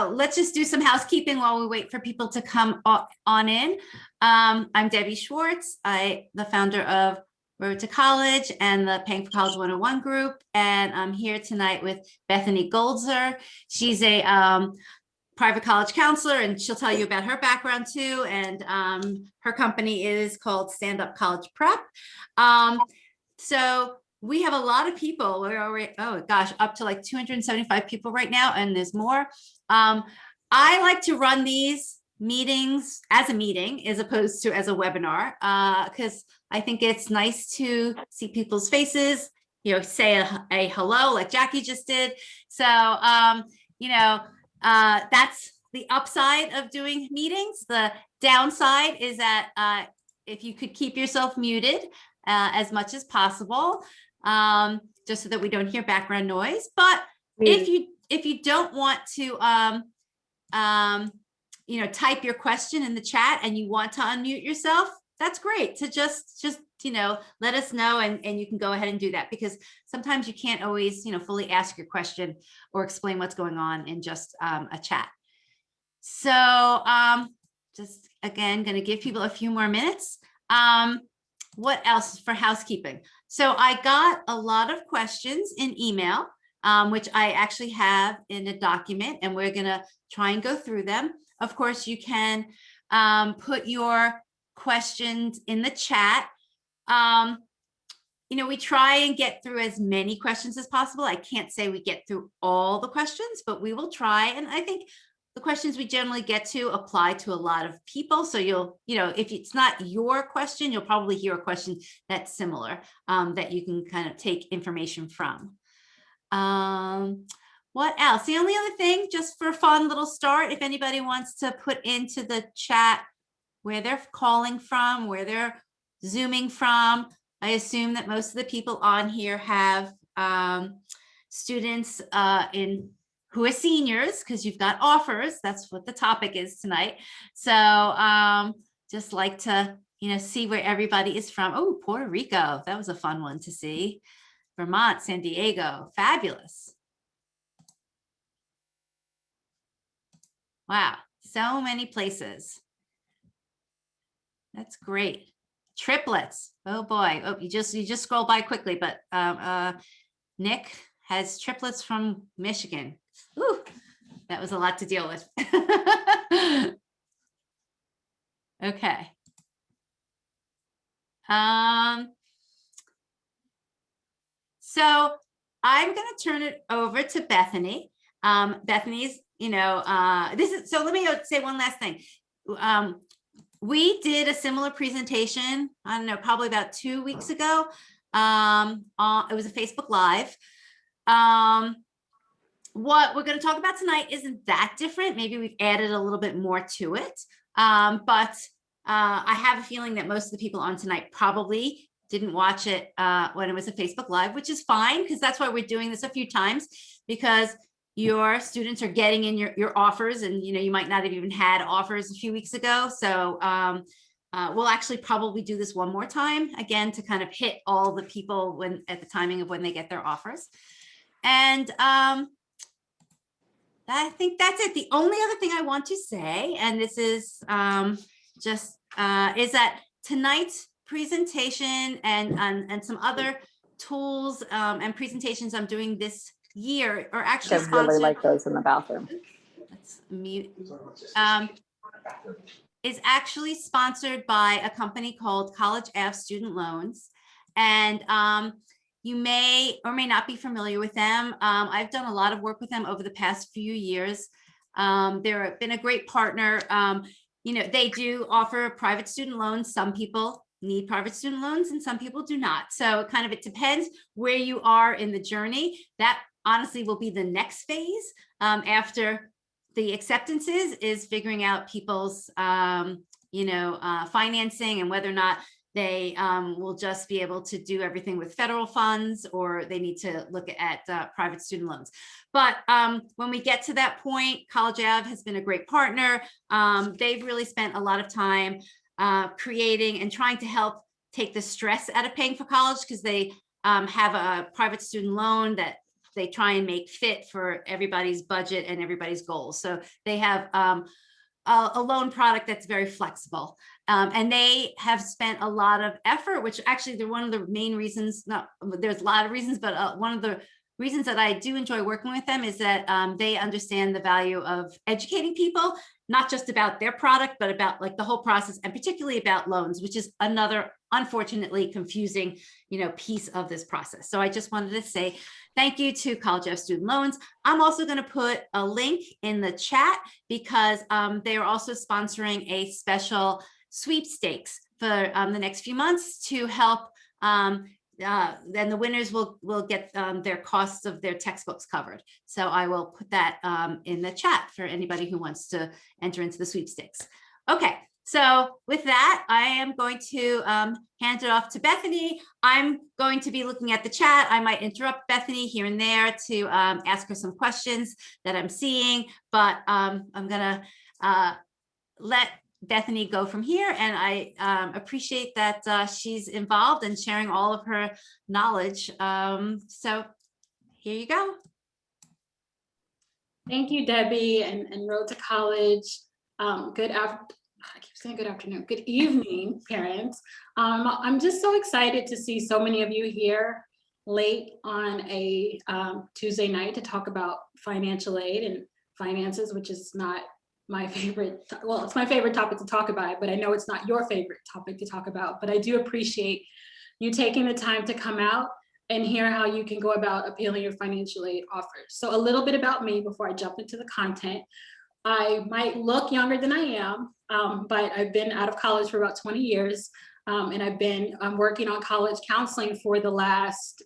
let's just do some housekeeping while we wait for people to come on in. I'm Debbie Schwartz. The founder of Road to College and the Paying for College 101 group. And I'm here tonight with Bethany Goldzer. She's a private college counselor, and she'll tell you about her background too. And her company is called Stand Up College Prep. So we have a lot of people. We're already, oh gosh, up to like 275 people right now, and there's more. I like to run these meetings as a meeting as opposed to as a webinar, because I think it's nice to see people's faces, you know, say a hello like Jackie just did. So, you know, that's the upside of doing meetings. The downside is that if you could keep yourself muted as much as possible, just so that we don't hear background noise. But if you don't want to, you know, type your question in the chat and you want to unmute yourself, that's great. To just you know, let us know, and you can go ahead and do that, because sometimes you can't always, you know, fully ask your question or explain what's going on in just a chat. So just again, going to give people a few more minutes. What else for housekeeping? So I got a lot of questions in email, which I actually have in a document, and we're going to try and go through them. Of course, you can put your questions in the chat. You know, we try and get through as many questions as possible. I can't say we get through all the questions, but we will try. And I think the questions we generally get to apply to a lot of people. So you'll, you know, if it's not your question, you'll probably hear a question that's similar, that you can kind of take information from. What else? The only other thing, just for a fun little start, if anybody wants to put into the chat where they're calling from, where they're Zooming from. I assume that most of the people on here have students who are seniors, because you've got offers. That's what the topic is tonight. So just like to, you know, see where everybody is from. Oh, Puerto Rico. That was a fun one to see. Vermont, San Diego. Fabulous. Wow. So many places. That's great. Triplets. Oh boy. Oh, you just scroll by quickly, but Nick has triplets from Michigan. Ooh, that was a lot to deal with. Okay. So I'm going to turn it over to Bethany. Bethany's, you know, so let me say one last thing. We did a similar presentation, I don't know, probably about 2 weeks ago. It was a Facebook Live. What we're going to talk about tonight isn't that different. Maybe we've added a little bit more to it. But I have a feeling that most of the people on tonight probably didn't watch it when it was a Facebook Live, which is fine, because that's why we're doing this a few times, because your students are getting in your offers, and you know, you might not have even had offers a few weeks ago. So we'll actually probably do this one more time again to kind of hit all the people at the timing of when they get their offers. And I think that's it. The only other thing I want to say, and this is is that tonight's presentation and some other tools and presentations I'm doing this year are actually sponsored. I really like those in the bathroom. Let's mute. Is actually sponsored by a company called College Ave Student Loans, and you may or may not be familiar with them. I've done a lot of work with them over the past few years. They've been a great partner. You know, they do offer private student loans. Some people need private student loans and some people do not. So it depends where you are in the journey. That honestly will be the next phase after the acceptances, is figuring out people's, you know, financing and whether or not they will just be able to do everything with federal funds, or they need to look at private student loans. But when we get to that point, College Ave has been a great partner. They've really spent a lot of time creating and trying to help take the stress out of paying for college, because they have a private student loan that they try and make fit for everybody's budget and everybody's goals. So they have a loan product that's very flexible. And they have spent a lot of effort, which actually they're one of the main reasons, there's a lot of reasons, but one of the reasons that I do enjoy working with them is that they understand the value of educating people, not just about their product, but about like the whole process, and particularly about loans, which is another unfortunately confusing, piece of this process. So I just wanted to say thank you to College Ave Student Loans. I'm also going to put a link in the chat because they are also sponsoring a special sweepstakes for the next few months to help. Then the winners will get their costs of their textbooks covered. So I will put that in the chat for anybody who wants to enter into the sweepstakes. Okay, so with that, I am going to hand it off to Bethany. I'm going to be looking at the chat. I might interrupt Bethany here and there to ask her some questions that I'm seeing, but I'm gonna let Bethany go from here, and I appreciate that she's involved and sharing all of her knowledge. So here you go. Thank you, Debbie, and Road to College. I keep saying good afternoon, good evening, parents. I'm just so excited to see so many of you here late on a Tuesday night to talk about financial aid and finances, which is not my favorite, well, it's my favorite topic to talk about, but I know it's not your favorite topic to talk about, but I do appreciate you taking the time to come out and hear how you can go about appealing your financial aid offers. So a little bit about me before I jump into the content. I might look younger than I am, but I've been out of college for about 20 years, and I've been working on college counseling for the last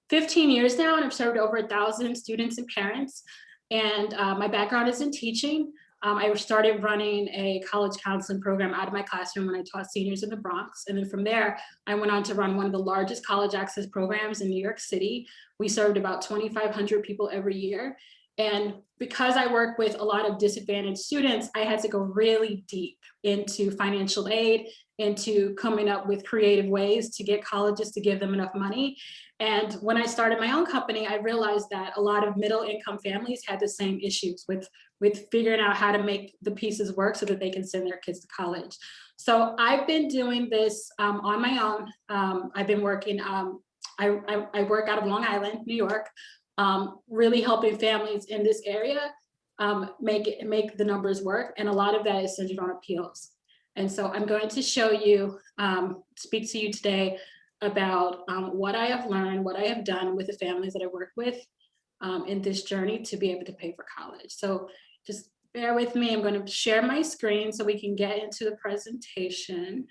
15 years now, and I've served over 1,000 students and parents. And my background is in teaching. I started running a college counseling program out of my classroom when I taught seniors in the Bronx. And then from there, I went on to run one of the largest college access programs in New York City. We served about 2,500 people every year. And because I work with a lot of disadvantaged students, I had to go really deep into financial aid, into coming up with creative ways to get colleges to give them enough money. And when I started my own company, I realized that a lot of middle income families had the same issues with figuring out how to make the pieces work so that they can send their kids to college. So I've been doing this on my own. I've been working, I work out of Long Island, New York, really helping families in this area make the numbers work. And a lot of that is centered on appeals. And so I'm going to show you, speak to you today about what I have learned, what I have done with the families that I work with in this journey to be able to pay for college. So just bear with me. I'm going to share my screen so we can get into the presentation.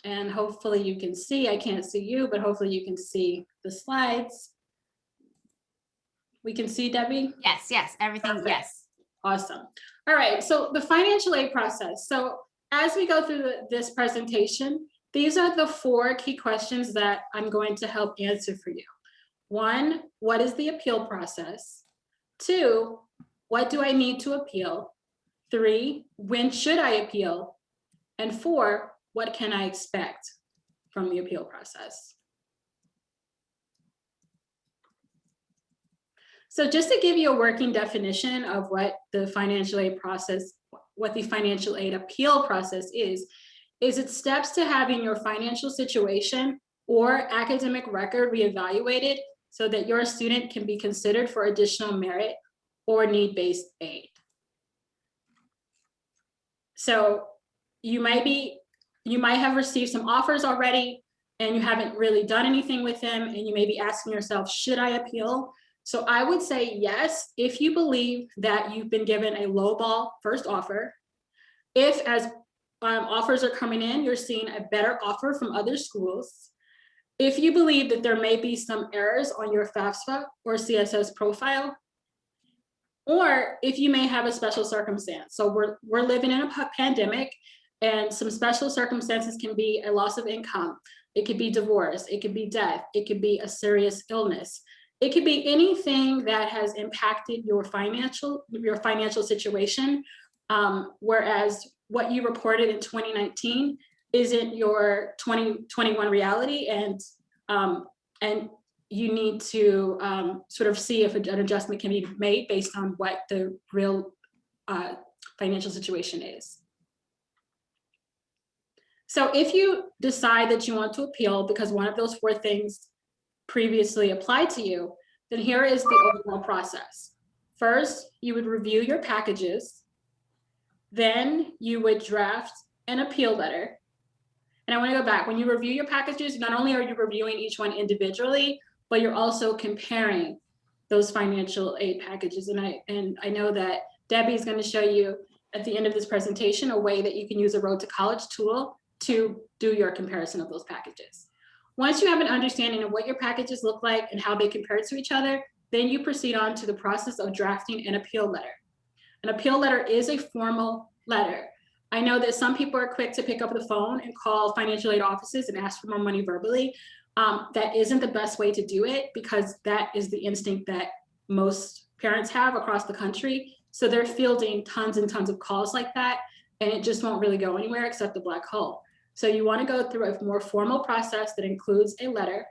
And hopefully you can see, I can't see you, but hopefully you can see the slides. We can see, Debbie? Yes, everything, perfect. Yes. Awesome. All right, so the financial aid process. So as we go through this presentation, these are the 4 key questions that I'm going to help answer for you. 1, what is the appeal process? 2, what do I need to appeal? 3, when should I appeal? And 4, what can I expect from the appeal process? So just to give you a working definition of what the financial aid process, what the financial aid appeal process is it steps to having your financial situation or academic record reevaluated so that your student can be considered for additional merit or need-based aid. So you might have received some offers already and you haven't really done anything with them, and you may be asking yourself, should I appeal? So I would say yes, if you believe that you've been given a lowball first offer. If as offers are coming in, you're seeing a better offer from other schools. If you believe that there may be some errors on your FAFSA or CSS profile, or if you may have a special circumstance. So we're living in a pandemic, and some special circumstances can be a loss of income. It could be divorce, it could be death, it could be a serious illness. It could be anything that has impacted your financial situation, whereas what you reported in 2019 isn't your 2021 reality, and you need to sort of see if an adjustment can be made based on what the real financial situation is. So if you decide that you want to appeal because one of those 4 things previously applied to you, then here is the overall process. First, you would review your packages. Then you would draft an appeal letter. And I want to go back. When you review your packages, not only are you reviewing each one individually, but you're also comparing those financial aid packages. And I know that Debbie is going to show you at the end of this presentation a way that you can use a Road to College tool to do your comparison of those packages. Once you have an understanding of what your packages look like and how they compare to each other, then you proceed on to the process of drafting an appeal letter. An appeal letter is a formal letter. I know that some people are quick to pick up the phone and call financial aid offices and ask for more money verbally. That isn't the best way to do it, because that is the instinct that most parents have across the country. So they're fielding tons and tons of calls like that, and it just won't really go anywhere except the black hole. So you want to go through a more formal process that includes a letter.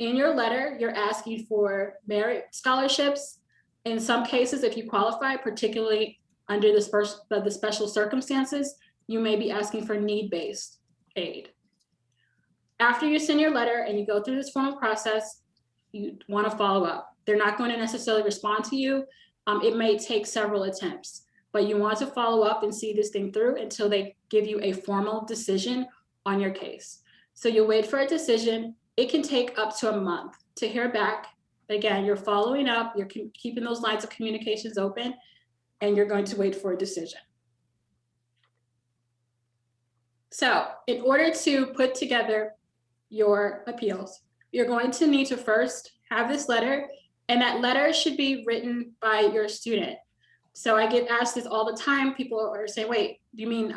In your letter, you're asking for merit scholarships. In some cases, if you qualify, particularly under the special circumstances, you may be asking for need-based aid. After you send your letter and you go through this formal process, you want to follow up. They're not going to necessarily respond to you. It may take several attempts, but you want to follow up and see this thing through until they give you a formal decision on your case. So you'll wait for a decision. It can take up to a month to hear back. Again, you're following up, you're keeping those lines of communications open, and you're going to wait for a decision. So in order to put together your appeals, you're going to need to first have this letter, and that letter should be written by your student. So I get asked this all the time. People are saying, wait, do you mean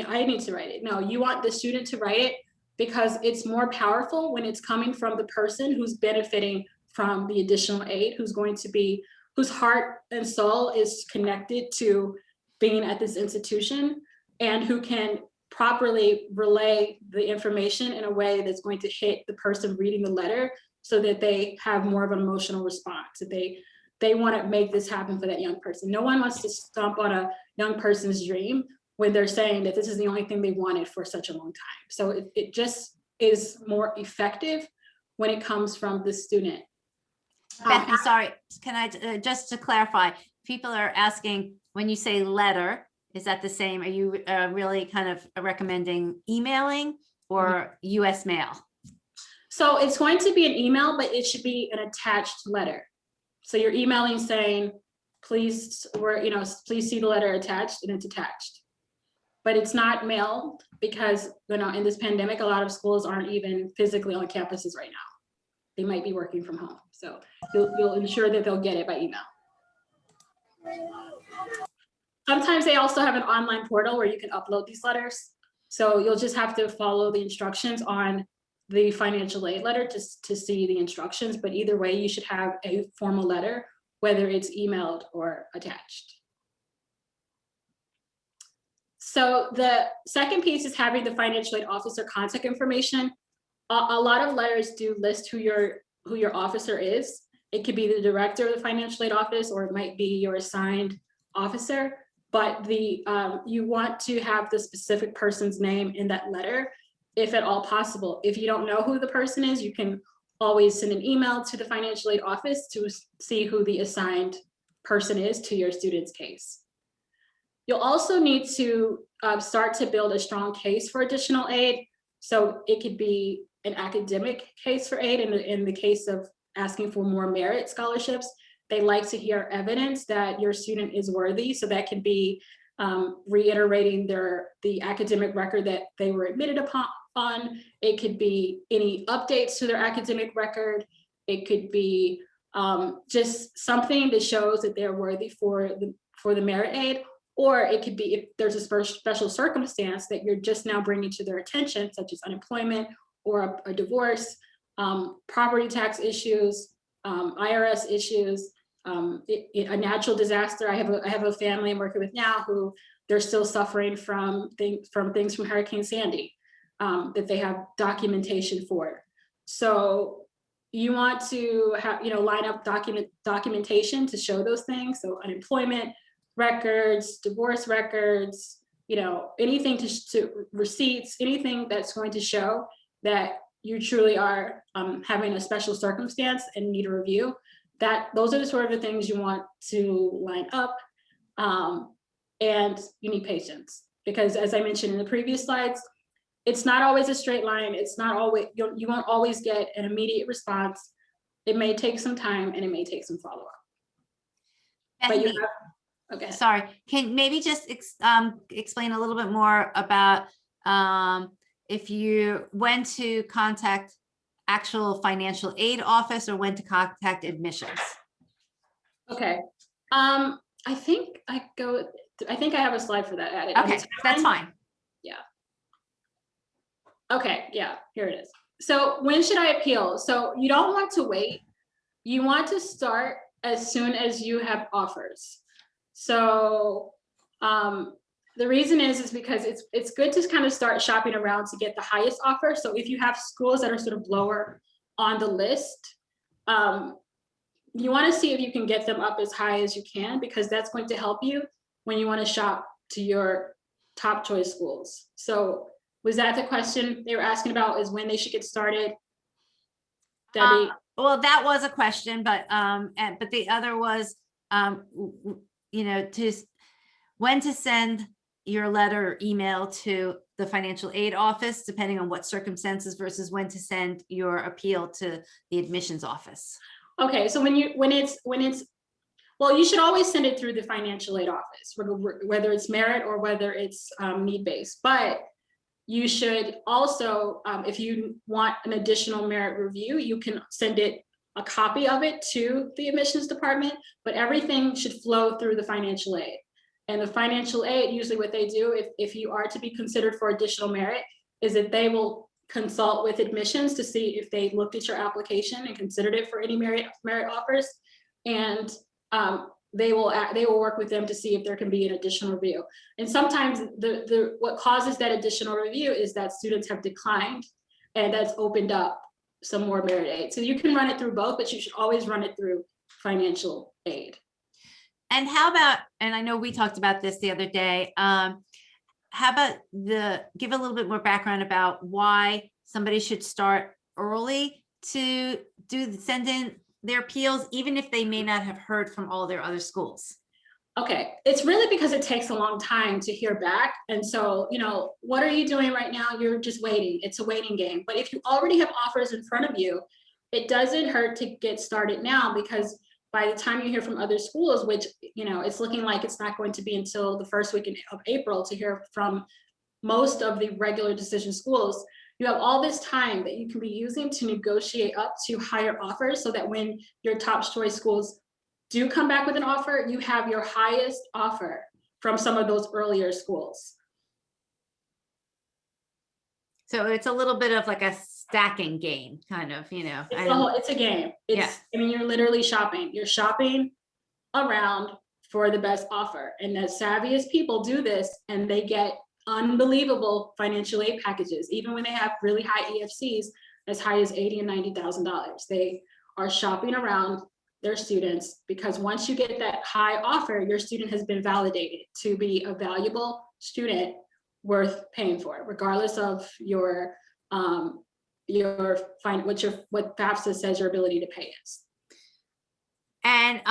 I need to write it? No, you want the student to write it, because it's more powerful when it's coming from the person who's benefiting from the additional aid, whose heart and soul is connected to being at this institution, and who can properly relay the information in a way that's going to hit the person reading the letter, so that they have more of an emotional response, that they want to make this happen for that young person. No one wants to stomp on a young person's dream when they're saying that this is the only thing they wanted for such a long time. So it just is more effective when it comes from the student. Bethany, sorry, can I, just to clarify, people are asking, when you say letter, is that the same? Are you really kind of recommending emailing or US mail? So it's going to be an email, but it should be an attached letter. So you're emailing saying, please, please see the letter attached, and it's attached. But it's not mailed because, in this pandemic, a lot of schools aren't even physically on campuses right now. They might be working from home. So you'll ensure that they'll get it by email. Sometimes they also have an online portal where you can upload these letters. So you'll just have to follow the instructions on the financial aid letter to see the instructions. But either way, you should have a formal letter, whether it's emailed or attached. So the second piece is having the financial aid officer contact information. A lot of letters do list who your officer is. It could be the director of the financial aid office, or it might be your assigned officer. But you want to have the specific person's name in that letter, if at all possible. If you don't know who the person is, you can always send an email to the financial aid office to see who the assigned person is to your student's case. You'll also need to start to build a strong case for additional aid. So it could be an academic case for aid. In the case of asking for more merit scholarships, they like to hear evidence that your student is worthy. So that can be reiterating the academic record that they were admitted upon. It could be any updates to their academic record. It could be just something that shows that they're worthy for the merit aid. Or it could be if there's a special circumstance that you're just now bringing to their attention, such as unemployment or a divorce, property tax issues, IRS issues, a natural disaster. I have a family I'm working with now who they're still suffering from things from Hurricane Sandy. that they have documentation for. So you want to have, line up documentation to show those things. So unemployment records, divorce records, anything to receipts, anything that's going to show that you truly are having a special circumstance and need a review. Those are the sort of the things you want to line up. And you need patience, because as I mentioned in the previous slides, it's not always a straight line. It's not always, you won't always get an immediate response. It may take some time and it may take some follow-up. But you have, okay. Sorry, can maybe just explain a little bit more about when to contact actual financial aid office or when to contact admissions? Okay. I think I have a slide for that added. Okay, that's fine. Yeah. Okay, yeah, here it is. So when should I appeal? So you don't want to wait. You want to start as soon as you have offers. So the reason is because it's good to kind of start shopping around to get the highest offer. So if you have schools that are sort of lower on the list, you want to see if you can get them up as high as you can, because that's going to help you when you want to shop to your top choice schools. So was that the question they were asking about, is when they should get started? Debbie? Well, that was a question, but the other was, when to send your letter or email to the financial aid office, depending on what circumstances, versus when to send your appeal to the admissions office. Okay, so when it's well, you should always send it through the financial aid office, whether it's merit or whether it's need-based. But you should also, if you want an additional merit review, you can send a copy of it to the admissions department, but everything should flow through the financial aid. And the financial aid, usually what they do, if you are to be considered for additional merit, is that they will consult with admissions to see if they looked at your application and considered it for any merit offers. And they will work with them to see if there can be an additional review. And sometimes what causes that additional review is that students have declined, and that's opened up some more merit aid. So you can run it through both, but you should always run it through financial aid. And how about, and I know we talked about this the other day, how about give a little bit more background about why somebody should start early to send in their appeals, even if they may not have heard from all their other schools? Okay, it's really because it takes a long time to hear back. And so, what are you doing right now? You're just waiting. It's a waiting game. But if you already have offers in front of you, it doesn't hurt to get started now, because by the time you hear from other schools, which, it's looking like it's not going to be until the first week of April to hear from most of the regular decision schools, you have all this time that you can be using to negotiate up to higher offers, so that when your top choice schools do come back with an offer, you have your highest offer from some of those earlier schools. So it's a little bit of like a stacking game, kind of, It's a game. You're literally shopping. You're shopping around for the best offer. And the savviest people do this, and they get unbelievable financial aid packages, even when they have really high EFCs, as high as $80,000 and $90,000. They are shopping around their students, because once you get that high offer, your student has been validated to be a valuable student worth paying for, regardless of what FAFSA says your ability to pay is. And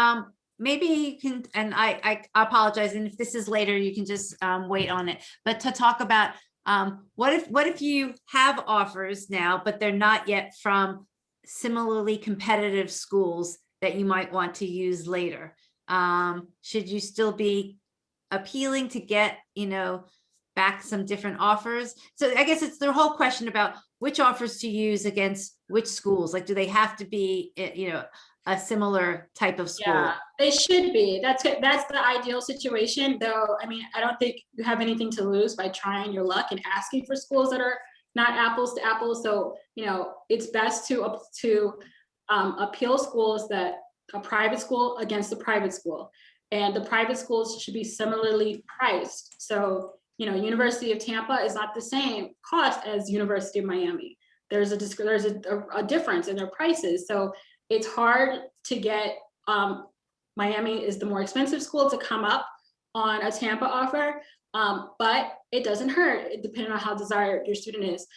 maybe you can, and I apologize, and if this is later, you can just wait on it. But to talk about what if you have offers now, but they're not yet from similarly competitive schools that you might want to use later? Should you still be appealing to get, back some different offers? So I guess it's the whole question about which offers to use against which schools. Like, do they have to be, a similar type of school? Yeah, they should be. That's the ideal situation, though. I don't think you have anything to lose by trying your luck and asking for schools that are not apples to apples. So, it's best to appeal schools that a private school against a private school, and the private schools should be similarly priced. So University of Tampa is not the same cost as University of Miami. There's a difference in their prices. So it's hard to get, Miami is the more expensive school to come up on a Tampa offer, but it doesn't hurt, depending on how desired your student is.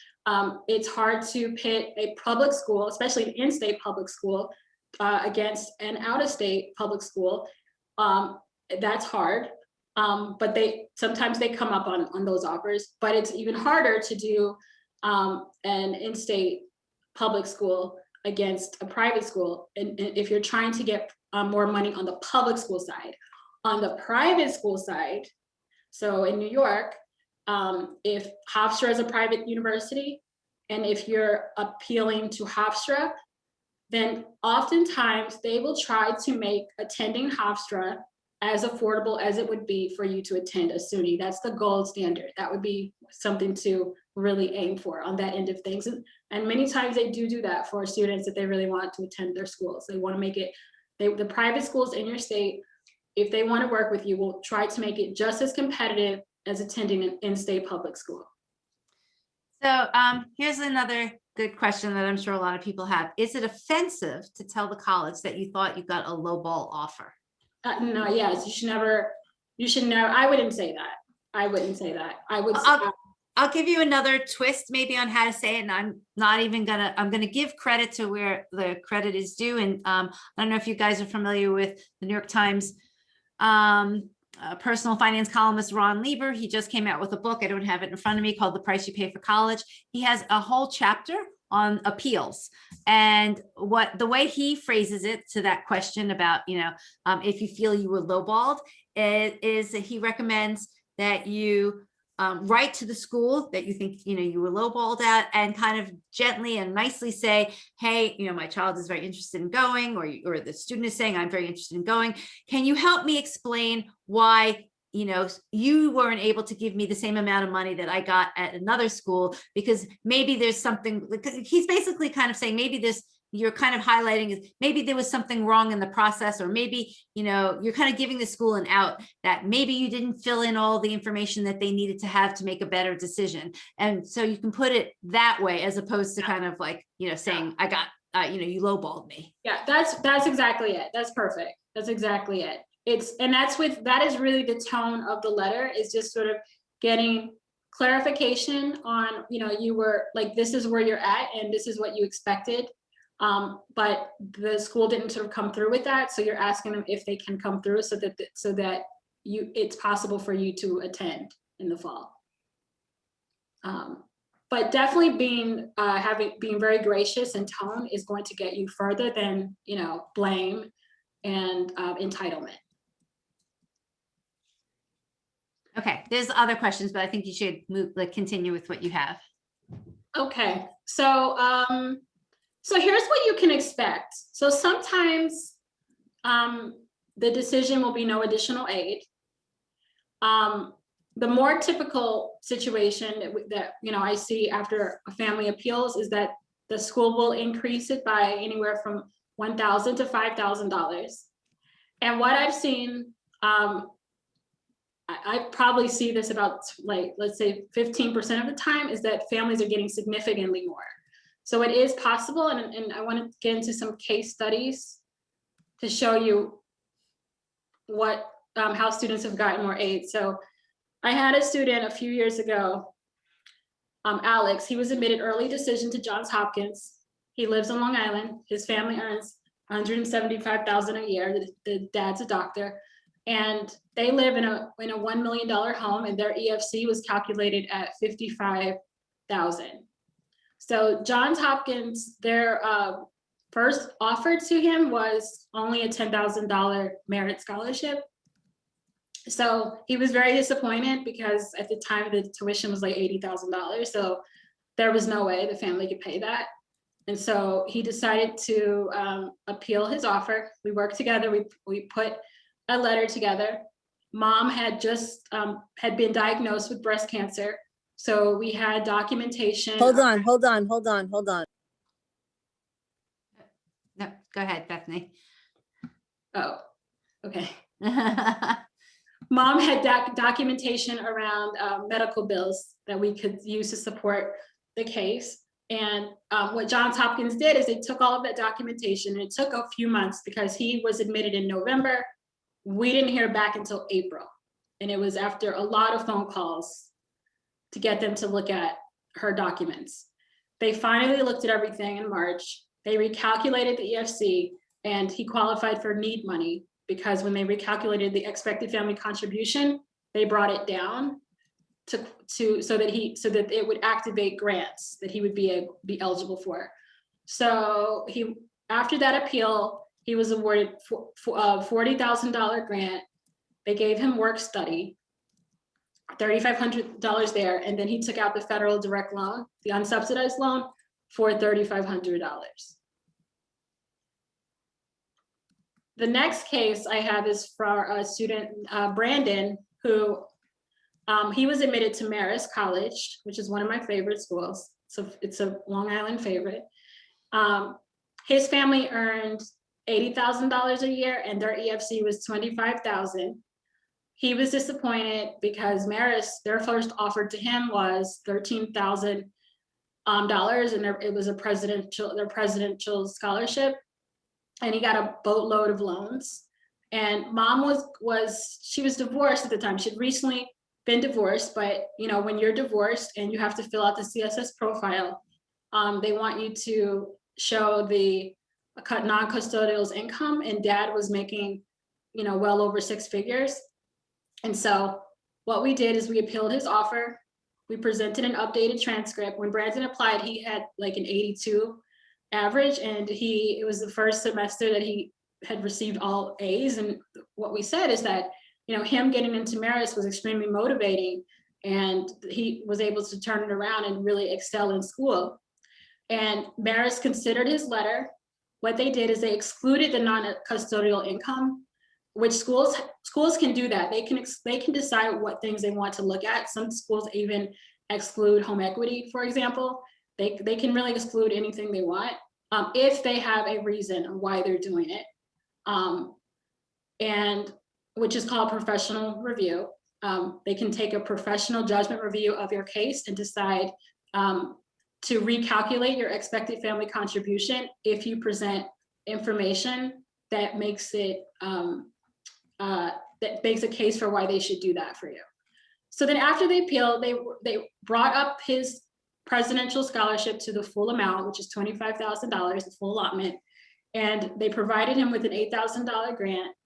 It's hard to pit a public school, especially an in-state public school, against an out-of-state public school. That's hard, but sometimes they come up on those offers, but it's even harder to do an in-state public school against a private school. And if you're trying to get more money on the public school side. On the private school side, so in New York, if Hofstra is a private university, and if you're appealing to Hofstra, then oftentimes they will try to make attending Hofstra as affordable as it would be for you to attend a SUNY. That's the gold standard. That would be something to really aim for on that end of things. And many times they do that for students that they really want to attend their schools. They want to make it, the private schools in your state, if they want to work with you, will try to make it just as competitive as attending an in-state public school. So here's another good question that I'm sure a lot of people have. Is it offensive to tell the college that you thought you got a lowball offer? No, yes, you should never, I wouldn't say that. I wouldn't say that. I'll give you another twist maybe on how to say it, and I'm gonna give credit to where the credit is due. And I don't know if you guys are familiar with the New York Times personal finance columnist Ron Lieber. He just came out with a book, I don't have it in front of me, called The Price You Pay for College. He has a whole chapter on appeals, and the way he phrases it to that question about, if you feel you were lowballed, is that he recommends that you write to the school that you think you were lowballed at, and kind of gently and nicely say, hey, my child is very interested in going, or the student is saying, I'm very interested in going. Can you help me explain why you weren't able to give me the same amount of money that I got at another school? Because maybe there's something, he's basically kind of saying, maybe you're kind of highlighting is maybe there was something wrong in the process, or maybe, you're kind of giving the school an out, that maybe you didn't fill in all the information that they needed to have to make a better decision. And so you can put it that way, as opposed to kind of like, saying, I got, you lowballed me. Yeah, that's exactly it. That's perfect. That's exactly it. That is really the tone of the letter, is just sort of getting clarification on, you were like, this is where you're at and this is what you expected. But the school didn't sort of come through with that. So you're asking them if they can come through so that it's possible for you to attend in the fall. But definitely being very gracious in tone is going to get you further than, blame and entitlement. Okay, there's other questions, but I think you should continue with what you have. Okay, so here's what you can expect. So sometimes the decision will be no additional aid. The more typical situation that I see after a family appeals is that the school will increase it by anywhere from $1,000 to $5,000. And what I've seen, I probably see this about, like, let's say 15% of the time, is that families are getting significantly more. So it is possible, and I want to get into some case studies to show you how students have gotten more aid. So I had a student a few years ago, Alex. He was admitted early decision to Johns Hopkins. He lives on Long Island. His family earns $175,000 a year. The dad's a doctor, and they live in a $1 million home, and their EFC was calculated at $55,000. So Johns Hopkins, their first offer to him was only a $10,000 merit scholarship. So he was very disappointed, because at the time the tuition was like $80,000. So there was no way the family could pay that. And so he decided to appeal his offer. We worked together. We put a letter together. Mom had just had been diagnosed with breast cancer. So we had documentation. Hold on. No, go ahead, Bethany. Oh, okay. Mom had documentation around medical bills that we could use to support the case. And what Johns Hopkins did is they took all of that documentation, and it took a few months because he was admitted in November. We didn't hear back until April. And it was after a lot of phone calls to get them to look at her documents. They finally looked at everything in March. They recalculated the EFC, and he qualified for need money because when they recalculated the expected family contribution, they brought it down so that it would activate grants that he would be eligible for. So after that appeal, he was awarded a $40,000 grant. They gave him work study, $3,500 there, and then he took out the federal direct loan, the unsubsidized loan, for $3,500. The next case I have is for a student, Brandon, who he was admitted to Marist College, which is one of my favorite schools. So it's a Long Island favorite. His family earned $80,000 a year, and their EFC was $25,000. He was disappointed because Marist, their first offer to him was $13,000, and it was their presidential scholarship, and he got a boatload of loans. And mom she was divorced at the time. She'd recently been divorced, but when you're divorced and you have to fill out the CSS profile, they want you to show the non-custodial's income, and dad was making well over 6 figures. And so what we did is we appealed his offer. We presented an updated transcript. When Brandon applied, he had like an 82 average, and it was the first semester that he had received all A's. And what we said is that him getting into Marist was extremely motivating, and he was able to turn it around and really excel in school. And Marist considered his letter. What they did is they excluded the non-custodial income, which schools can do that. They can decide what things they want to look at. Some schools even exclude home equity, for example. They can really exclude anything they want if they have a reason why they're doing it, and which is called professional review. They can take a professional judgment review of your case and decide to recalculate your expected family contribution if you present information that makes a case for why they should do that for you. So then after they appealed, they brought up his presidential scholarship to the full amount, which is $25,000, the full allotment, and they provided him with an $8,000 grant.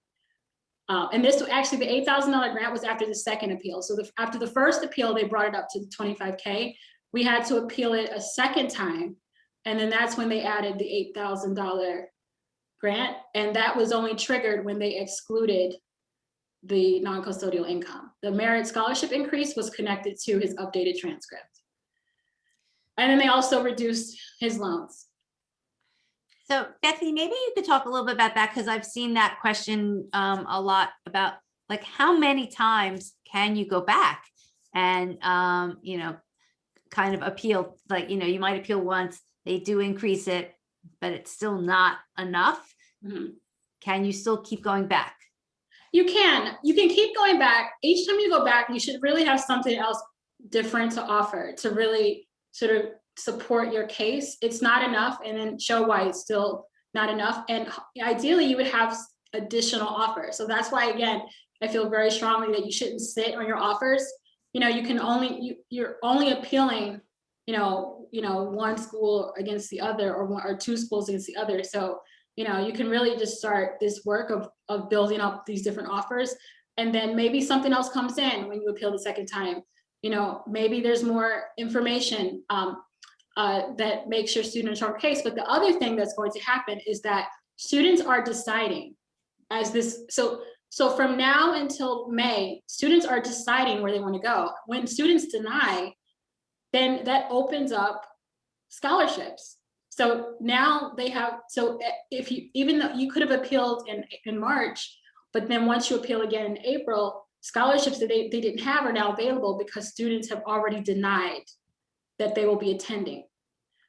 And this actually, the $8,000 grant was after the second appeal. So after the first appeal, they brought it up to $25K. We had to appeal it a second time, and then that's when they added the $8,000 grant, and that was only triggered when they excluded the non-custodial income. The merit scholarship increase was connected to his updated transcript. And then they also reduced his loans. So Bethany, maybe you could talk a little bit about that, because I've seen that question a lot about like how many times can you go back and kind of appeal, like you might appeal once, they do increase it, but it's still not enough. Mm-hmm. Can you still keep going back? You can keep going back. Each time you go back, you should really have something else different to offer to really sort of support your case. It's not enough, and then show why it's still not enough. And ideally you would have additional offers. So that's why, again, I feel very strongly that you shouldn't sit on your offers. You're only appealing, one school against the other, or 2 schools against the other. So, you can really just start this work of building up these different offers, and then maybe something else comes in when you appeal the second time. Maybe there's more information that makes your student a stronger case. But the other thing that's going to happen is that students are deciding as this. So from now until May, students are deciding where they want to go. When students deny, then that opens up scholarships. So now they have, so if you, even though you could have appealed in March, but then once you appeal again in April, scholarships that they didn't have are now available because students have already denied that they will be attending.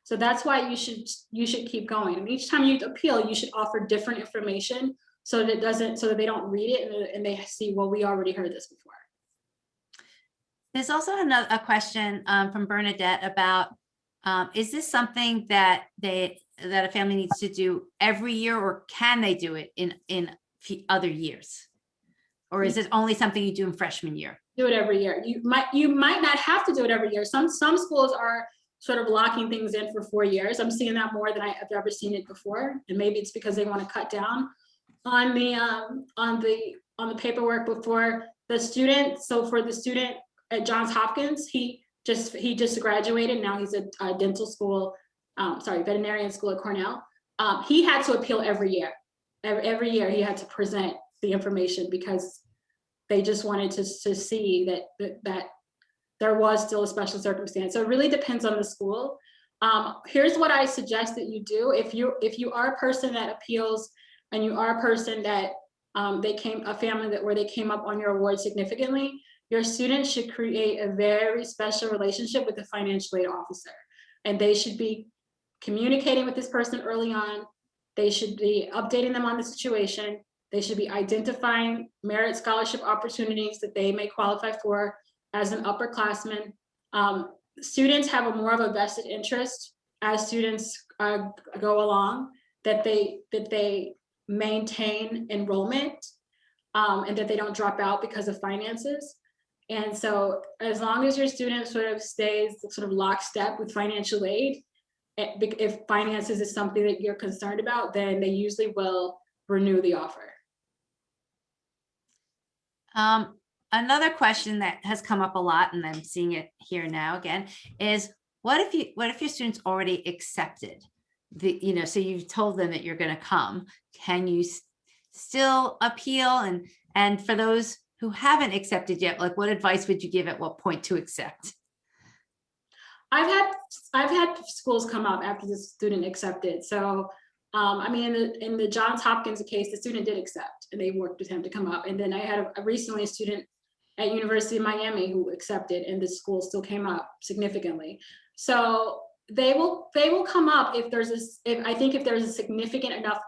So that's why you should keep going. And each time you appeal, you should offer different information so that they don't read it and they see, well, we already heard this before. There's also a question from Bernadette about, is this something that a family needs to do every year, or can they do it in other years? Or is it only something you do in freshman year? Do it every year. You might not have to do it every year. Some schools are sort of locking things in for 4 years. I'm seeing that more than I've ever seen it before. And maybe it's because they want to cut down on the paperwork before the student. So for the student at Johns Hopkins, he just graduated. Now he's at dental school, veterinarian school at Cornell. He had to appeal every year. Every year he had to present the information because they just wanted to see that there was still a special circumstance. So it really depends on the school. Here's what I suggest that you do. If you are a person that appeals and you are a person that a family where they came up on your award significantly, your students should create a very special relationship with the financial aid officer. And they should be communicating with this person early on. They should be updating them on the situation. They should be identifying merit scholarship opportunities that they may qualify for as an upperclassman. Students have more of a vested interest as students go along, that they maintain enrollment and that they don't drop out because of finances. And so as long as your student sort of stays sort of lockstep with financial aid, if finances is something that you're concerned about, then they usually will renew the offer. Another question that has come up a lot, and I'm seeing it here now again, is what if your students already accepted so you've told them that you're going to come? Can you still appeal? And for those who haven't accepted yet, like, what advice would you give at what point to accept? I've had schools come up after the student accepted. So I mean, in the Johns Hopkins case, the student did accept, and they worked with him to come up. And then I had recently a student at University of Miami who accepted, and the school still came up significantly. So they will come up if there's a significant enough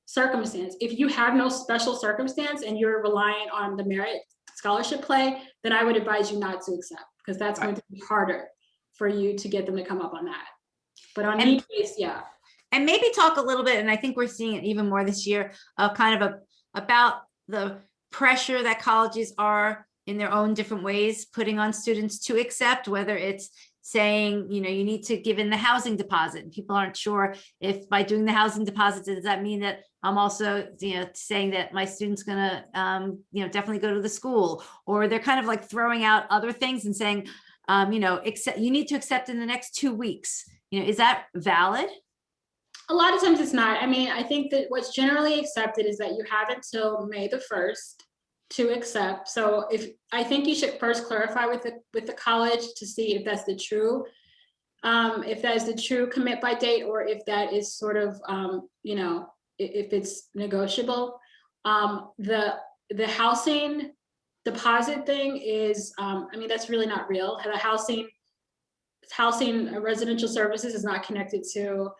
circumstance. If you have no special circumstance and you're relying on the merit scholarship play, then I would advise you not to accept, because that's going to be harder for you to get them to come up on that. But on need base, yeah. And maybe talk a little bit, and I think we're seeing it even more this year, about the pressure that colleges are in their own different ways putting on students to accept, whether it's saying, you need to give in the housing deposit, and people aren't sure if by doing the housing deposit, does that mean that I'm also, saying that my student's gonna, definitely go to the school, or they're kind of like throwing out other things and saying, you need to accept in the next 2 weeks. Is that valid? A lot of times it's not. I mean, I think that what's generally accepted is that you have until May the 1st to accept. So I think you should first clarify with the college to see if that's the true, if that is the true commit by date, or if that is sort of, if it's negotiable. The housing deposit thing is, that's really not real. The housing residential services is not connected to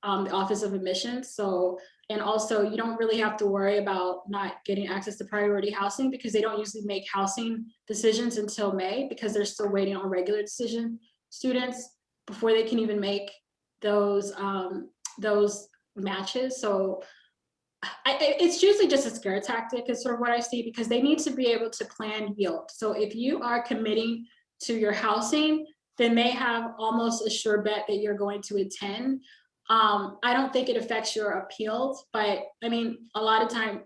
the Office of Admissions. So, and also you don't really have to worry about not getting access to priority housing, because they don't usually make housing decisions until May, because they're still waiting on regular decision students before they can even make those matches. So it's usually just a scare tactic is sort of what I see, because they need to be able to plan yield. So if you are committing to your housing, then they have almost a sure bet that you're going to attend. I don't think it affects your appeals, but a lot of time,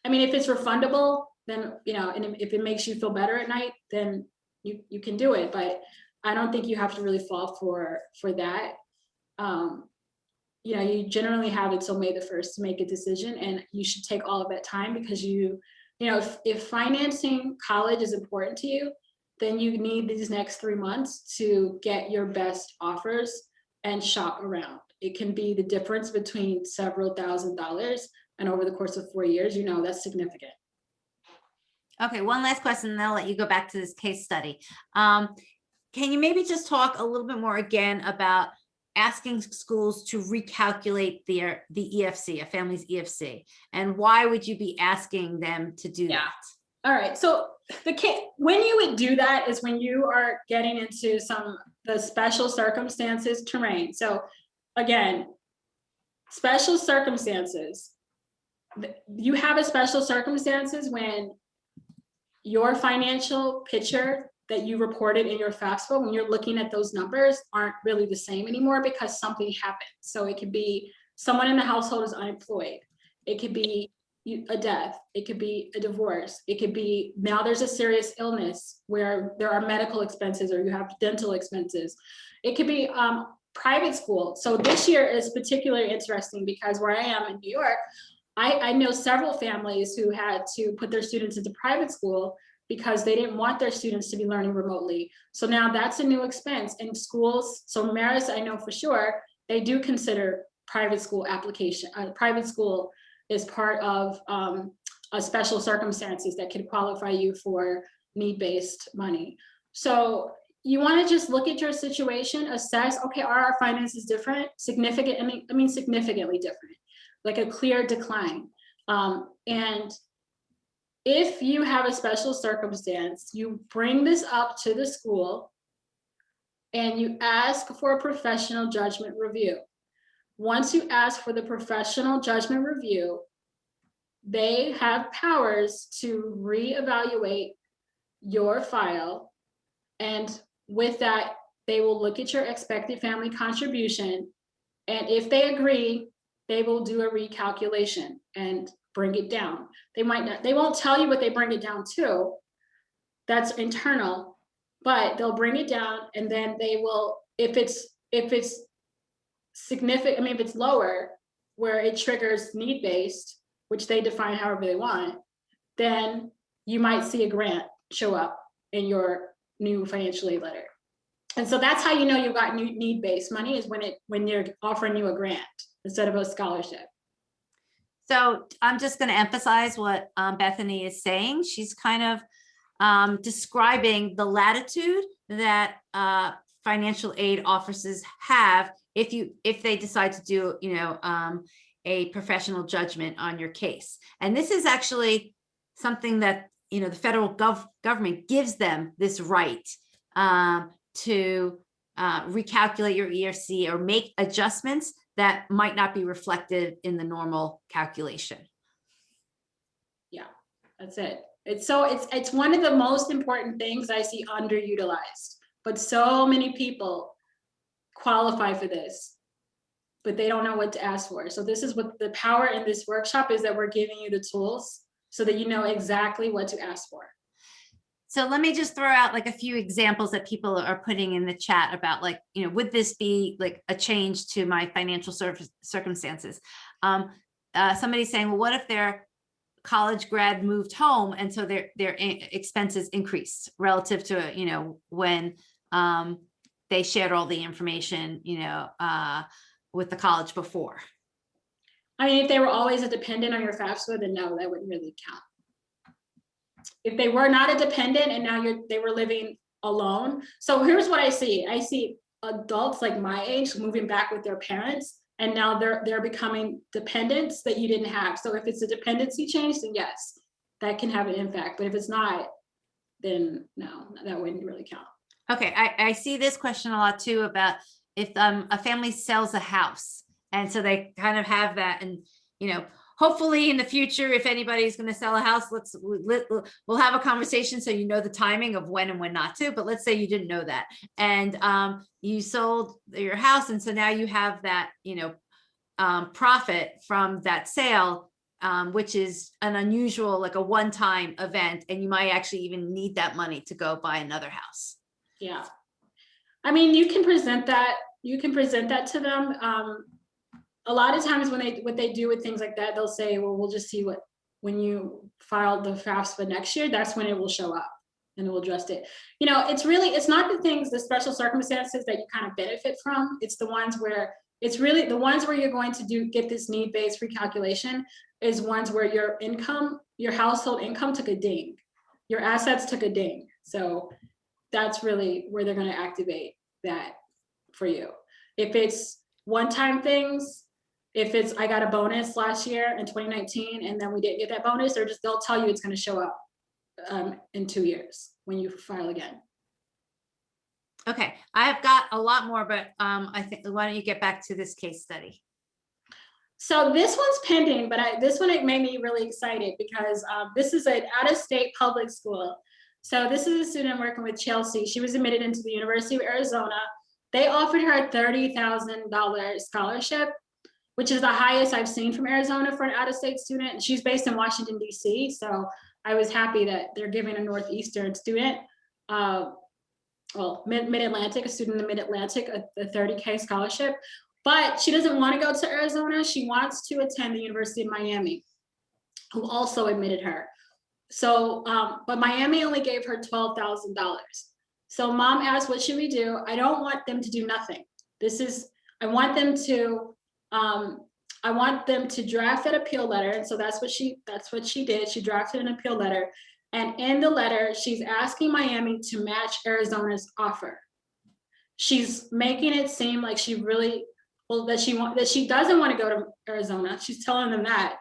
if it's refundable, then, and if it makes you feel better at night, then you can do it. But I don't think you have to really fall for that. You generally have until May the 1st to make a decision, and you should take all of that time, because if financing college is important to you, then you need these next 3 months to get your best offers and shop around. It can be the difference between several $1,000s, and over the course of 4 years, that's significant. Okay, one last question, and then I'll let you go back to this case study. Can you maybe just talk a little bit more again about asking schools to recalculate the EFC, a family's EFC? And why would you be asking them to do that? All right, so when you would do that is when you are getting into the special circumstances terrain. So again, special circumstances, you have a special circumstances when your financial picture that you reported in your FAFSA, when you're looking at those numbers, aren't really the same anymore because something happened. So it could be someone in the household is unemployed. It could be a death. It could be a divorce. It could be now there's a serious illness where there are medical expenses or you have dental expenses. It could be private school. So this year is particularly interesting because where I am in New York, I know several families who had to put their students into private school because they didn't want their students to be learning remotely. So now that's a new expense in schools. So Marist, I know for sure, they do consider private school application. Private school is part of a special circumstances that could qualify you for need-based money. So you want to just look at your situation, assess, okay, are our finances different? Significantly different, like a clear decline. And if you have a special circumstance, you bring this up to the school and you ask for a professional judgment review. Once you ask for the professional judgment review, they have powers to reevaluate your file. And with that, they will look at your expected family contribution. And if they agree, they will do a recalculation and bring it down. They won't tell you what they bring it down to. That's internal, but they'll bring it down and then they will, if it's significant, if it's lower, where it triggers need-based, which they define however they want, then you might see a grant show up in your new financial aid letter. And so that's how you know you've got new need-based money, is when you're offering you a grant instead of a scholarship. So I'm just going to emphasize what Bethany is saying. She's kind of describing the latitude that financial aid offices have if they decide to do, a professional judgment on your case. And this is actually something that, the federal government gives them this right to recalculate your ERC or make adjustments that might not be reflected in the normal calculation. Yeah, that's it. It's one of the most important things I see underutilized, but so many people qualify for this, but they don't know what to ask for. So this is what the power in this workshop is, that we're giving you the tools so that you know exactly what to ask for. So let me just throw out like a few examples that people are putting in the chat about, like, would this be like a change to my financial circumstances? Somebody's saying, well, what if their college grad moved home and so their expenses increased relative to, when they shared all the information, with the college before? If they were always a dependent on your FAFSA, then no, that wouldn't really count. If they were not a dependent and now they were living alone. So here's what I see. I see adults like my age moving back with their parents, and now they're becoming dependents that you didn't have. So if it's a dependency change, then yes, that can have an impact. But if it's not, then no, that wouldn't really count. Okay, I see this question a lot too about if a family sells a house, and so they kind of have that, and hopefully in the future, if anybody's going to sell a house, we'll have a conversation so the timing of when and when not to. But let's say you didn't know that, and you sold your house, and so now you have that profit from that sale, which is an unusual, like a one-time event, and you might actually even need that money to go buy another house. Yeah, you can present that. You can present that to them. A lot of times what they do with things like that, they'll say, well, we'll just see when you file the FAFSA next year, that's when it will show up and it will adjust it. It's not the special circumstances that you kind of benefit from. It's the ones where you're going to get this need-based recalculation is ones where your household income took a ding, your assets took a ding. So that's really where they're going to activate that for you. If it's one-time things, if it's, I got a bonus last year in 2019 and then we didn't get that bonus, they'll tell you it's going to show up in 2 years when you file again. Okay, I've got a lot more, but I think, why don't you get back to this case study? So this one's pending, but this one, it made me really excited because this is an out-of-state public school. So this is a student working with Chelsea. She was admitted into the University of Arizona. They offered her a $30,000 scholarship, which is the highest I've seen from Arizona for an out-of-state student. She's based in Washington, D.C., so I was happy that they're giving a Northeastern student, well, Mid-Atlantic, a student in the Mid-Atlantic, a $30K scholarship. But she doesn't want to go to Arizona. She wants to attend the University of Miami, who also admitted her. So, but Miami only gave her $12,000. So mom asked, what should we do? I don't want them to do nothing. I want them to draft an appeal letter. And so that's what she did. She drafted an appeal letter. And in the letter, she's asking Miami to match Arizona's offer. She's making it seem like she really, well, that she doesn't want to go to Arizona. She's telling them that,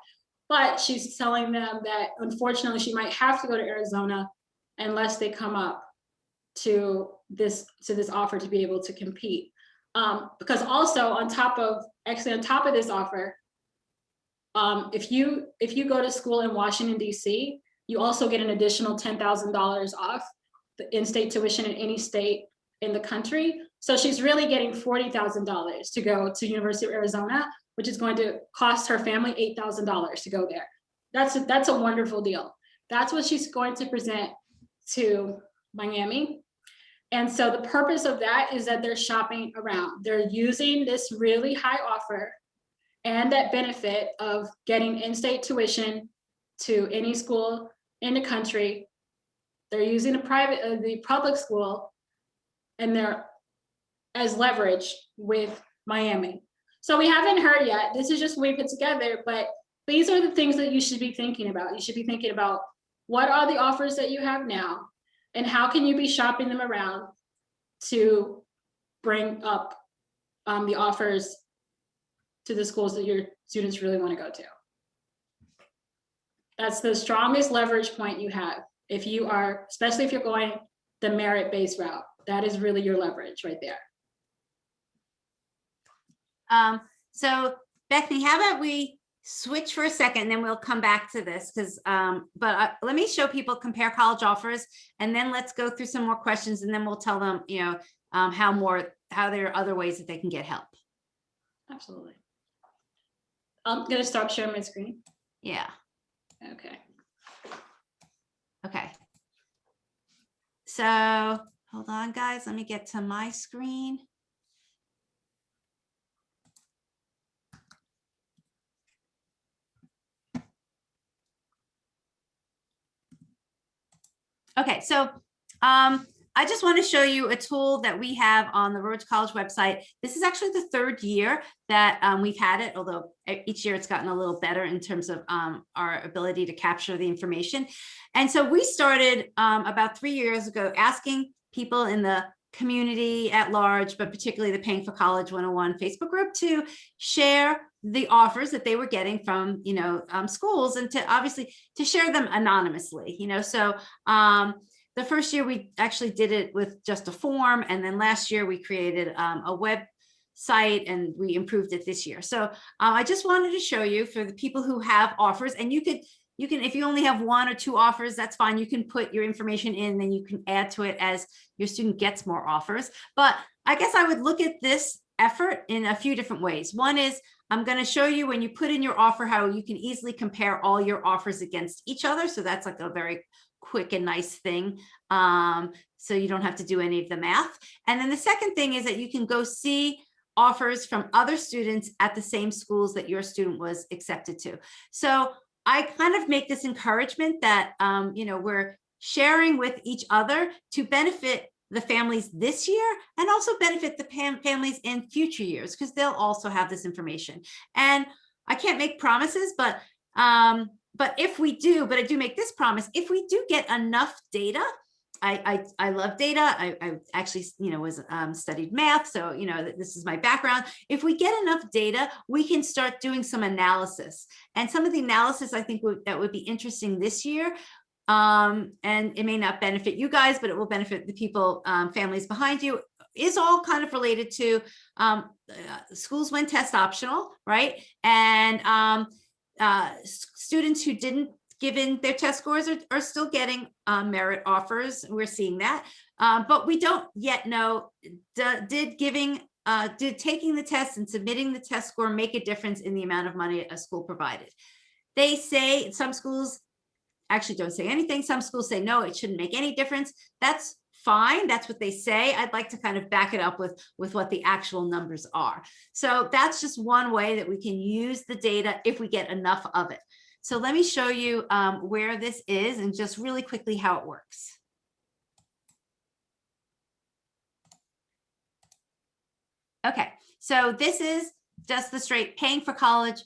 but she's telling them that unfortunately she might have to go to Arizona unless they come up to this offer to be able to compete. Because also on top of this offer, if you go to school in Washington, D.C., you also get an additional $10,000 off the in-state tuition in any state in the country. So she's really getting $40,000 to go to University of Arizona, which is going to cost her family $8,000 to go there. That's a wonderful deal. That's what she's going to present to Miami. And so the purpose of that is that they're shopping around. They're using this really high offer and that benefit of getting in-state tuition to any school in the country. They're using the public school, and they're as leverage with Miami. So we haven't heard yet. This is just what we put together, but these are the things that you should be thinking about. You should be thinking about what are the offers that you have now, and how can you be shopping them around to bring up the offers to the schools that your students really want to go to. That's the strongest leverage point you have. If you are, especially if you're going the merit-based route, that is really your leverage right there. So Bethany, how about we switch for a second, and then we'll come back to this because, let me show people compare college offers, and then let's go through some more questions, and then we'll tell them, how there are other ways that they can get help. Absolutely. I'm gonna stop sharing my screen. Yeah. Okay. Okay. So hold on, guys. Let me get to my screen. Okay, so I just want to show you a tool that we have on the Road to College website. This is actually the third year that we've had it, although each year it's gotten a little better in terms of our ability to capture the information. And so we started about 3 years ago asking people in the community at large, but particularly the Paying for College 101 Facebook group, to share the offers that they were getting from schools, and to obviously to share them anonymously. So the first year we actually did it with just a form, and then last year we created a website, and we improved it this year. So I just wanted to show you for the people who have offers, and you can, if you only have 1 or 2 offers, that's fine. You can put your information in, then you can add to it as your student gets more offers. But I guess I would look at this effort in a few different ways. One is I'm going to show you when you put in your offer, how you can easily compare all your offers against each other. So that's like a very quick and nice thing. So you don't have to do any of the math. And then the second thing is that you can go see offers from other students at the same schools that your student was accepted to. So I kind of make this encouragement that, we're sharing with each other to benefit the families this year, and also benefit the families in future years, because they'll also have this information. And I can't make promises, but if we do, but I do make this promise, if we do get enough data I love data. I actually, was studied math. So, this is my background. If we get enough data, we can start doing some analysis. And some of the analysis I think that would be interesting this year. And it may not benefit you guys, but it will benefit the people, families behind you, is all kind of related to schools when test optional, right? And students who didn't give in their test scores are still getting merit offers. We're seeing that, but we don't yet know, did taking the test and submitting the test score make a difference in the amount of money a school provided? They say some schools actually don't say anything. Some schools say, no, it shouldn't make any difference. That's fine. That's what they say. I'd like to kind of back it up with what the actual numbers are. So that's just one way that we can use the data if we get enough of it. So let me show you where this is and just really quickly how it works. Okay, so this is just the straight paying for college.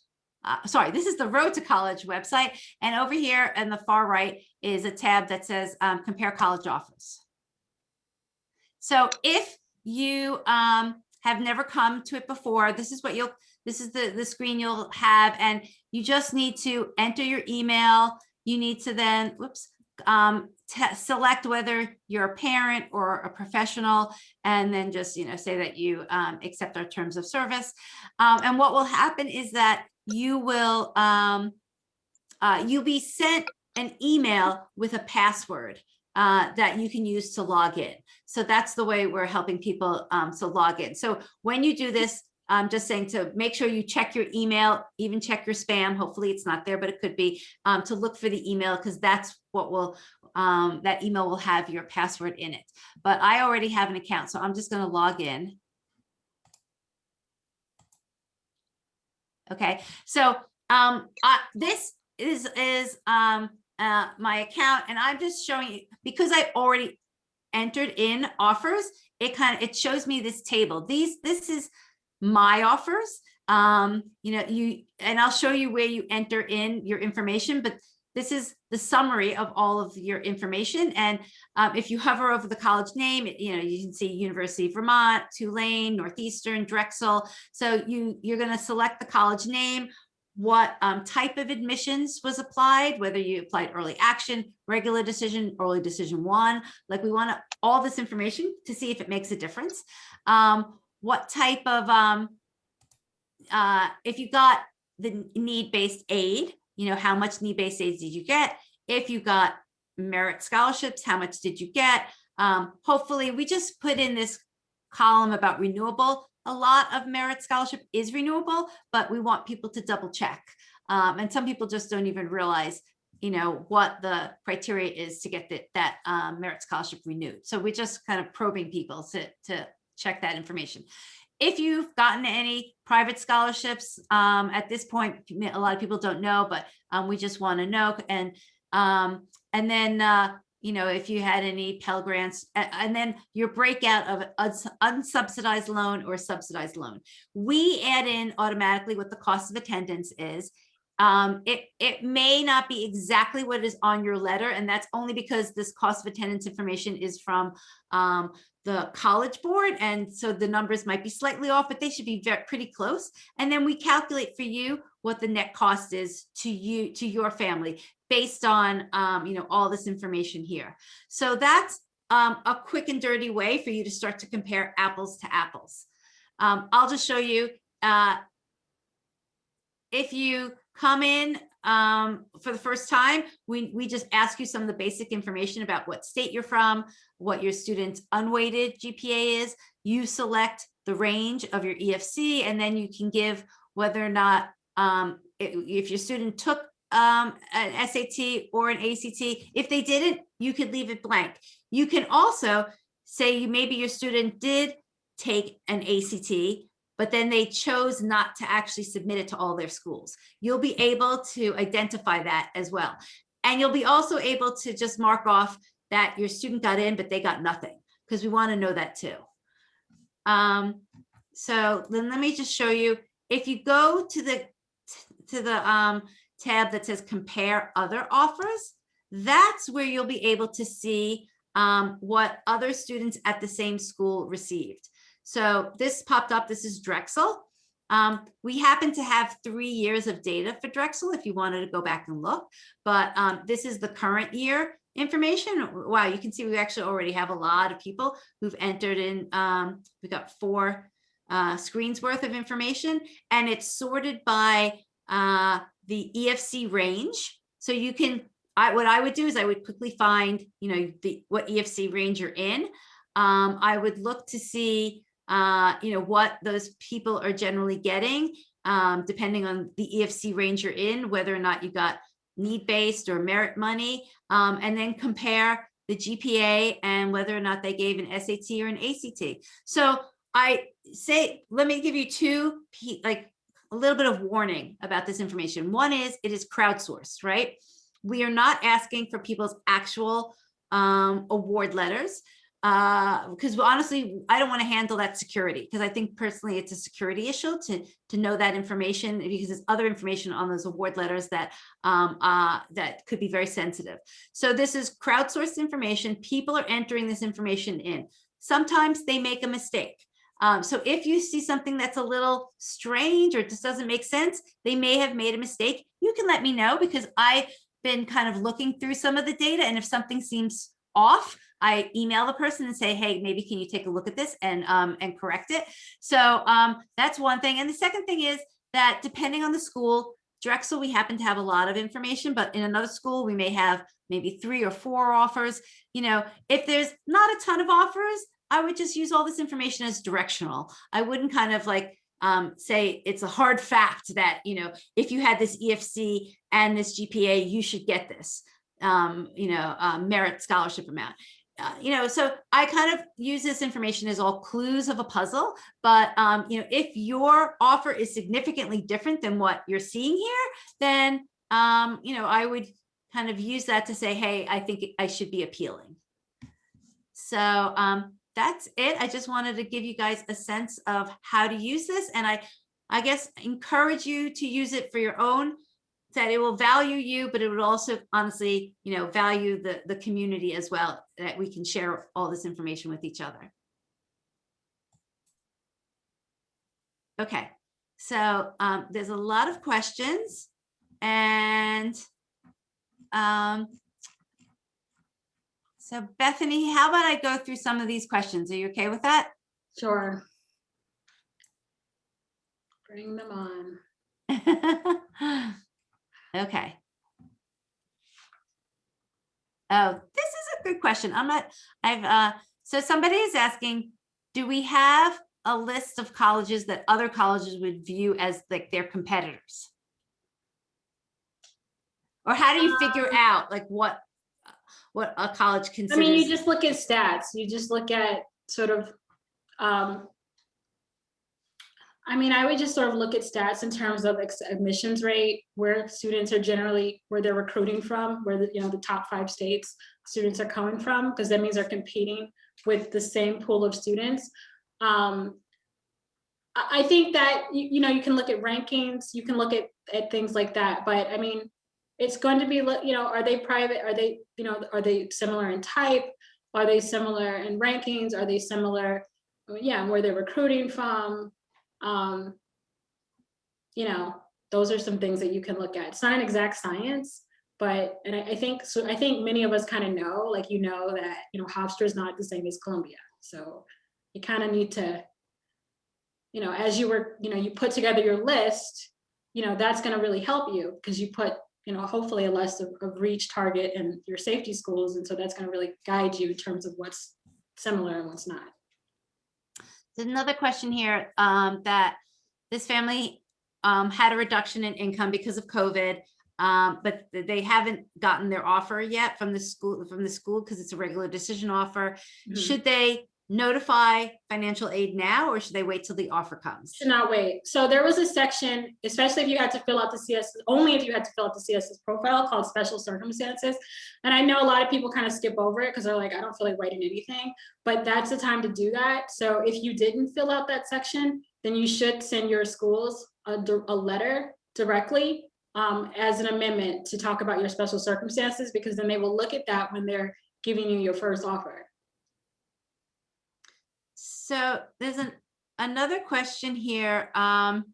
Sorry, this is the Road to College website. And over here in the far right is a tab that says compare college offers. So if you have never come to it before, this is the screen you'll have, and you just need to enter your email. You need to then, select whether you're a parent or a professional, and then just, say that you accept our terms of service. And what will happen is that you will, you'll be sent an email with a password that you can use to log in. So that's the way we're helping people to log in. So when you do this, I'm just saying to make sure you check your email, even check your spam. Hopefully it's not there, but it could be, to look for the email, because that's what will, that email will have your password in it. But I already have an account, so I'm just going to log in. Okay, so this is my account, and I'm just showing you, because I already entered in offers, it shows me this table. This is my offers. And I'll show you where you enter in your information, but this is the summary of all of your information. And if you hover over the college name, you can see University of Vermont, Tulane, Northeastern, Drexel. So you're going to select the college name, what type of admissions was applied, whether you applied early action, regular decision, early decision one. Like, we want all this information to see if it makes a difference. What type of, if you got the need-based aid, how much need-based aid did you get? If you got merit scholarships, how much did you get? Hopefully, we just put in this column about renewable. A lot of merit scholarship is renewable, but we want people to double check. And some people just don't even realize, what the criteria is to get that merit scholarship renewed. So we're just kind of probing people to check that information. If you've gotten any private scholarships, at this point, a lot of people don't know, but we just want to know. And then, if you had any Pell Grants, and then your breakout of unsubsidized loan or subsidized loan. We add in automatically what the cost of attendance is. It may not be exactly what is on your letter, and that's only because this cost of attendance information is from the College Board, and so the numbers might be slightly off, but they should be pretty close. And then we calculate for you what the net cost is to your family based on all this information here. So that's a quick and dirty way for you to start to compare apples to apples. I'll just show you, if you come in for the first time, we just ask you some of the basic information about what state you're from, what your student's unweighted GPA is. You select the range of your EFC, and then you can give whether or not, if your student took an SAT or an ACT. If they didn't, you could leave it blank. You can also say maybe your student did take an ACT, but then they chose not to actually submit it to all their schools. You'll be able to identify that as well. And you'll be also able to just mark off that your student got in, but they got nothing, because we want to know that too. So then let me just show you, if you go to the tab that says compare other offers, that's where you'll be able to see what other students at the same school received. So this popped up. This is Drexel. We happen to have 3 years of data for Drexel if you wanted to go back and look, but this is the current year information. Wow, you can see we actually already have a lot of people who've entered in. We've got 4 screens worth of information, and it's sorted by the EFC range. So you can, what I would do is I would quickly find, what EFC range you're in. I would look to see, what those people are generally getting, depending on the EFC range you're in, whether or not you got need-based or merit money, and then compare the GPA and whether or not they gave an SAT or an ACT. So I say, let me give you 2, like a little bit of warning about this information. One is it is crowdsourced, right? We are not asking for people's actual award letters, because honestly, I don't want to handle that security, because I think personally it's a security issue to know that information, because there's other information on those award letters that that could be very sensitive. So this is crowdsourced information. People are entering this information in. Sometimes they make a mistake. So if you see something that's a little strange or just doesn't make sense, they may have made a mistake. You can let me know, because I've been kind of looking through some of the data, and if something seems off, I email the person and say, hey, maybe can you take a look at this and correct it. So that's one thing. And the second thing is that depending on the school, Drexel, we happen to have a lot of information, but in another school, we may have maybe 3 or 4 offers. If there's not a ton of offers, I would just use all this information as directional. I wouldn't kind of like say it's a hard fact that, if you had this EFC and this GPA, you should get this, merit scholarship amount. So I kind of use this information as all clues of a puzzle, but, if your offer is significantly different than what you're seeing here, then, I would kind of use that to say, hey, I think I should be appealing. So that's it. I just wanted to give you guys a sense of how to use this. And I guess encourage you to use it for your own, that it will value you, but it would also honestly, value the community as well, that we can share all this information with each other. Okay, so there's a lot of questions, and so Bethany, how about I go through some of these questions? Are you okay with that? Sure. Bring them on. Okay. Oh, this is a good question. So somebody is asking, do we have a list of colleges that other colleges would view as like their competitors? Or how do you figure out like what a college considers? I mean, you just look at stats. You just look at sort of, I would just sort of look at stats in terms of admissions rate, where students are generally, where they're recruiting from, where the top 5 states students are coming from, because that means they're competing with the same pool of students. I think that, you can look at rankings, you can look at things like that, but I mean, it's going to be, are they private? Are they, are they similar in type? Are they similar in rankings? Are they similar, where they're recruiting from? Those are some things that you can look at. It's not an exact science, but, and I think many of us kind of know, like, that, Hofstra is not the same as Columbia. So you kind of need to, as you were, you put together your list, that's going to really help you, because you put, hopefully a list of reach, target, and your safety schools. And so that's going to really guide you in terms of what's similar and what's not. There's another question here, that this family had a reduction in income because of COVID, but they haven't gotten their offer yet from the school because it's a regular decision offer. Mm-hmm. Should they notify financial aid now, or should they wait till the offer comes? Should not wait. So there was a section, especially if you had to fill out the CS, only if you had to fill out the CSS profile, called special circumstances. And I know a lot of people kind of skip over it because they're like, I don't feel like writing anything, but that's the time to do that. So if you didn't fill out that section, then you should send your schools a letter directly as an amendment to talk about your special circumstances, because then they will look at that when they're giving you your first offer. So there's another question here. I'm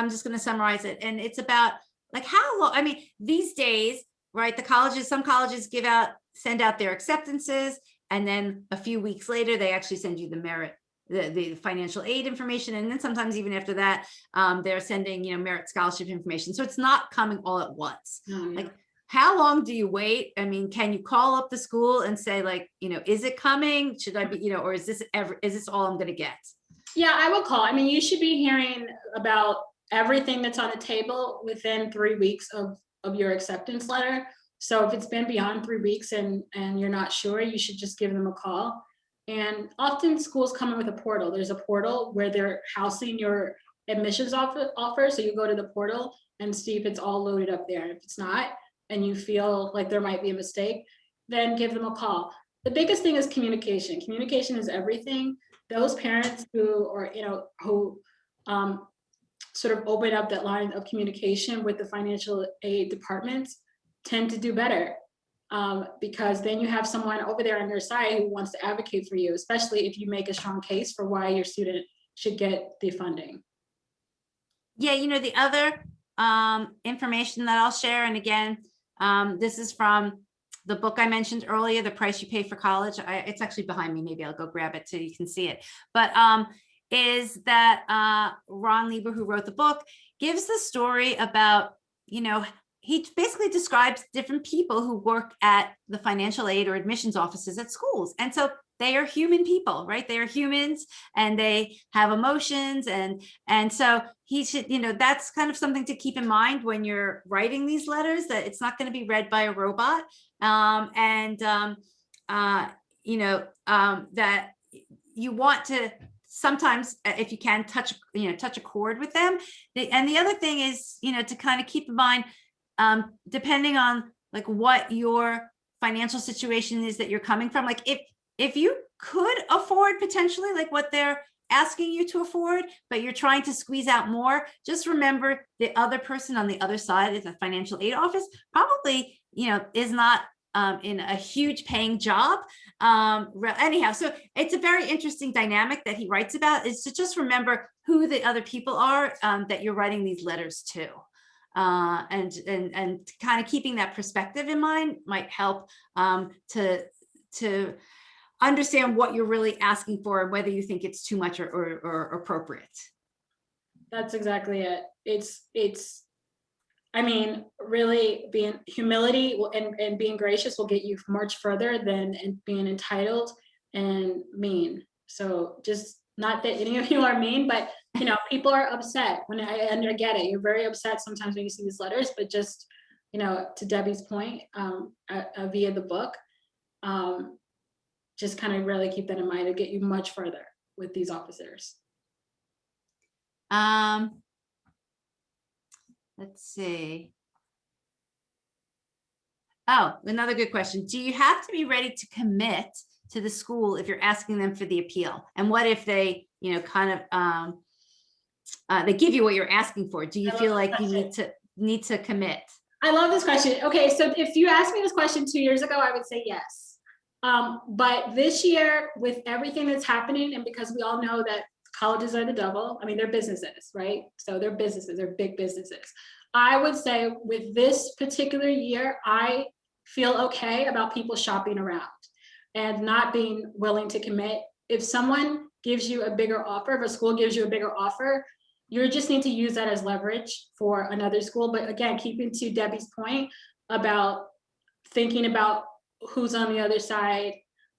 just going to summarize it. And it's about like how long, I mean, these days, right? Some colleges send out their acceptances. And then a few weeks later, they actually send you the merit, the financial aid information. And then sometimes even after that, they're sending, merit scholarship information. So it's not coming all at once. Oh, yeah. Like, how long do you wait? I mean, can you call up the school and say like, is it coming? Should I be, or is this all I'm going to get? Yeah, I would call. I mean, you should be hearing about everything that's on the table within 3 weeks of your acceptance letter. So if it's been beyond 3 weeks and you're not sure, you should just give them a call. And often schools come in with a portal. There's a portal where they're housing your admissions offer. So you go to the portal and see if it's all loaded up there. If it's not, and you feel like there might be a mistake, then give them a call. The biggest thing is communication. Communication is everything. Those parents who sort of open up that line of communication with the financial aid departments tend to do better, because then you have someone over there on your side who wants to advocate for you, especially if you make a strong case for why your student should get the funding. Yeah, the other information that I'll share, and again, this is from the book I mentioned earlier, The Price You Pay for College. It's actually behind me. Maybe I'll go grab it so you can see it. But is that Ron Lieber, who wrote the book, gives the story about, he basically describes different people who work at the financial aid or admissions offices at schools. And so they are human people, right? They are humans and they have emotions. And so he should, that's kind of something to keep in mind when you're writing these letters, that it's not going to be read by a robot. That you want to sometimes, if you can, touch a chord with them. And the other thing is, to kind of keep in mind, depending on like what your financial situation is that you're coming from, like if you could afford potentially like what they're asking you to afford, but you're trying to squeeze out more, just remember the other person on the other side of the financial aid office probably, is not in a huge paying job. Anyhow, so it's a very interesting dynamic that he writes about, is to just remember who the other people are that you're writing these letters to. And kind of keeping that perspective in mind might help to understand what you're really asking for and whether you think it's too much or appropriate. That's exactly it. I mean, really being humility and being gracious will get you much further than being entitled and mean. So just, not that any of you are mean, but people are upset when I get it. You're very upset sometimes when you see these letters, but just, to Debbie's point, via the book, just kind of really keep that in mind to get you much further with these officers. Let's see. Oh, another good question. Do you have to be ready to commit to the school if you're asking them for the appeal? And what if they, kind of, they give you what you're asking for? Do you feel like you need to commit? I love this question. Okay, so if you asked me this question 2 years ago, I would say yes. But this year, with everything that's happening, and because we all know that colleges are the devil, I mean, they're businesses, right? So they're businesses, they're big businesses. I would say with this particular year, I feel okay about people shopping around and not being willing to commit. If someone gives you a bigger offer, if a school gives you a bigger offer, you just need to use that as leverage for another school. But again, keeping to Debbie's point about thinking about who's on the other side,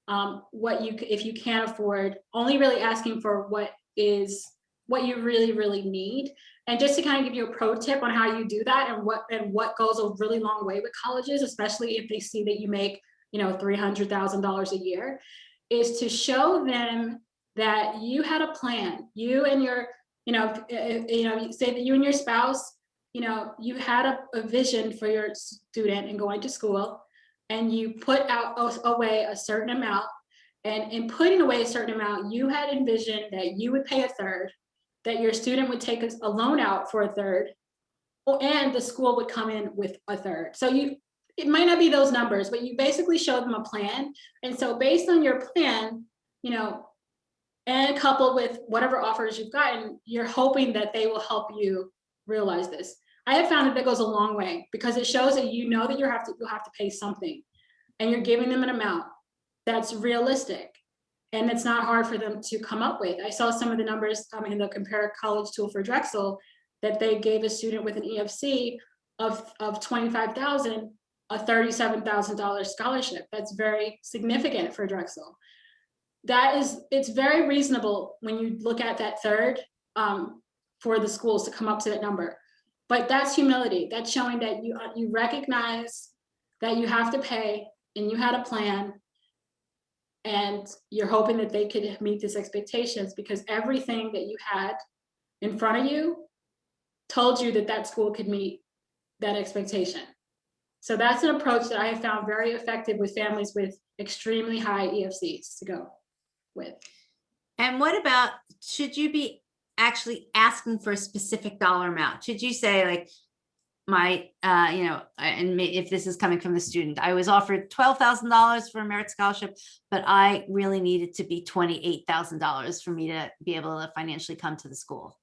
if you can't afford, only really asking for what you really, really need. And just to kind of give you a pro tip on how you do that and what goes a really long way with colleges, especially if they see that you make, $300,000 a year, is to show them that you had a plan. You and your, say that you and your spouse, you had a vision for your student and going to school, and you put away a certain amount. And in putting away a certain amount, you had envisioned that you would pay a third, that your student would take a loan out for a third, and the school would come in with a third. So it might not be those numbers, but you basically show them a plan. And so based on your plan, you know, and coupled with whatever offers you've gotten, you're hoping that they will help you realize this. I have found that goes a long way because it shows that you know that you'll have to pay something, and you're giving them an amount that's realistic and it's not hard for them to come up with. I saw some of the numbers in the Compare College tool for Drexel that they gave a student with an EFC of 25,000 a $37,000 scholarship. That's very significant for Drexel. It's very reasonable when you look at that third for the schools to come up to that number. But that's humility. That's showing that you recognize that you have to pay and you had a plan, and you're hoping that they could meet these expectations because everything that you had in front of you told you that that school could meet that expectation. So that's an approach that I have found very effective with families with extremely high EFCs to go with. And what about, should you be actually asking for a specific dollar amount? Should you say like, my, and if this is coming from the student, I was offered $12,000 for a merit scholarship, but I really needed to be $28,000 for me to be able to financially come to the school.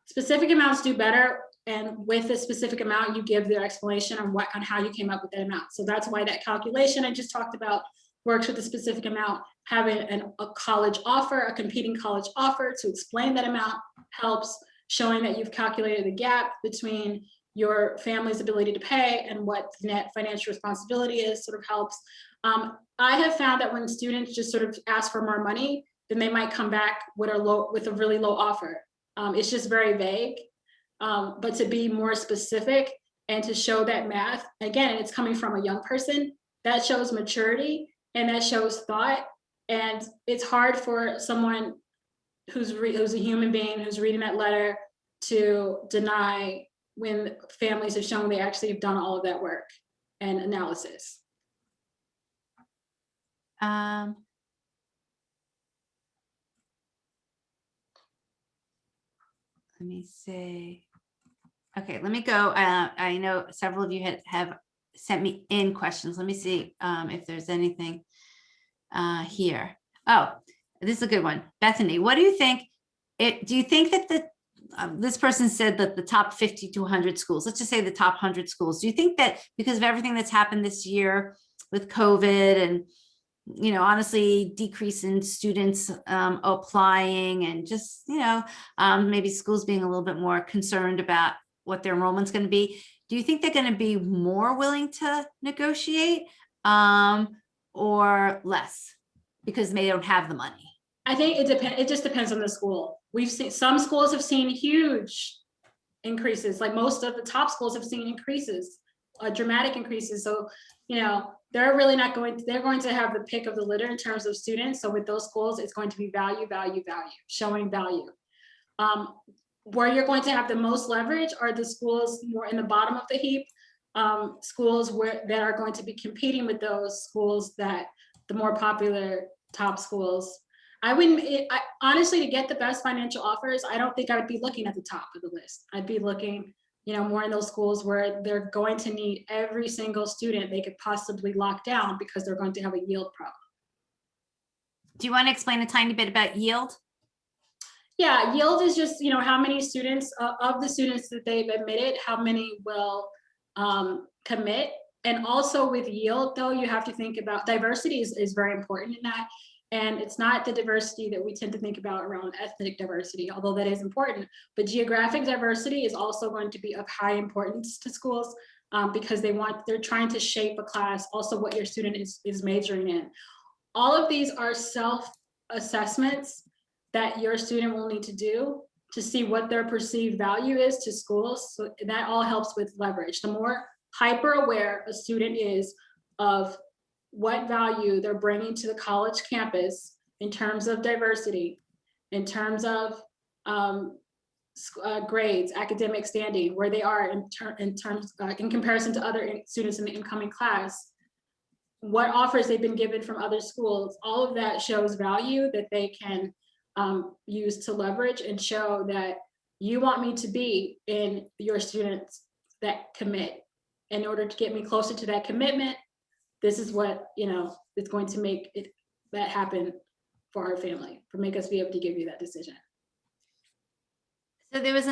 Specific amounts do better. And with the specific amount, you give their explanation on how you came up with that amount. So that's why that calculation I just talked about works with a specific amount. Having a college offer, a competing college offer to explain that amount helps, showing that you've calculated the gap between your family's ability to pay and what the net financial responsibility is sort of helps. I have found that when students just sort of ask for more money, then they might come back with a really low offer. It's just very vague, but to be more specific and to show that math, again, it's coming from a young person, that shows maturity and that shows thought. And it's hard for someone who's a human being who's reading that letter to deny when families have shown they actually have done all of that work and analysis. Let me see. Okay, let me go. I know several of you have sent me in questions. Let me see if there's anything here. Oh, this is a good one. Bethany, what do you think? Do you think that this person said that the top 50 to 100 schools, let's just say the top 100 schools, do you think that because of everything that's happened this year with COVID and, honestly, decrease in students applying and just, maybe schools being a little bit more concerned about what their enrollment's going to be, do you think they're going to be more willing to negotiate or less because they don't have the money? I think it just depends on the school. We've seen some schools have seen huge increases, like most of the top schools have seen increases, dramatic increases. So, they're really not they're going to have the pick of the litter in terms of students. So with those schools, it's going to be value, showing value. Where you're going to have the most leverage are the schools more in the bottom of the heap, schools that are going to be competing with those schools that the more popular top schools. Honestly, to get the best financial offers, I don't think I would be looking at the top of the list. I'd be looking, more in those schools where they're going to need every single student they could possibly lock down because they're going to have a yield problem. Do you want to explain a tiny bit about yield? Yeah, yield is just, how many students of the students that they've admitted, how many will commit. And also with yield, though, you have to think about diversity is very important in that. And it's not the diversity that we tend to think about around ethnic diversity, although that is important. But geographic diversity is also going to be of high importance to schools because they're trying to shape a class, also what your student is majoring in. All of these are self-assessments that your student will need to do to see what their perceived value is to schools. So that all helps with leverage. The more hyper aware a student is of what value they're bringing to the college campus in terms of diversity, in terms of grades, academic standing, where they are in comparison to other students in the incoming class, what offers they've been given from other schools, all of that shows value that they can use to leverage and show that you want me to be in your students that commit. in order to get me closer to that commitment, this is what, it's going to make that happen for our family, for make us be able to give you that decision. So there was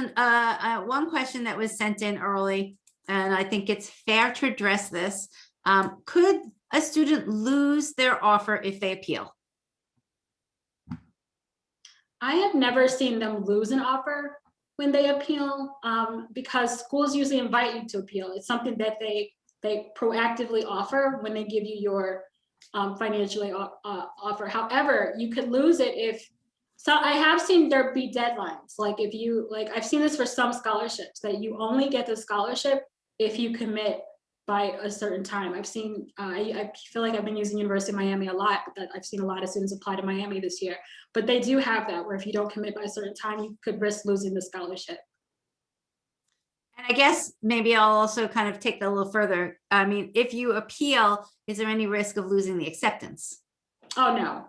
one question that was sent in early, and I think it's fair to address this. Could a student lose their offer if they appeal? I have never seen them lose an offer when they appeal, because schools usually invite you to appeal. It's something that they proactively offer when they give you your financially offer. However, you could lose it if, so I have seen there be deadlines. Like if you, like I've seen this for some scholarships, that you only get the scholarship if you commit by a certain time. I've seen, I feel like I've been using University of Miami a lot, but I've seen a lot of students apply to Miami this year. But they do have that, where if you don't commit by a certain time, you could risk losing the scholarship. And I guess maybe I'll also kind of take that a little further. I mean, if you appeal, is there any risk of losing the acceptance? Oh, no.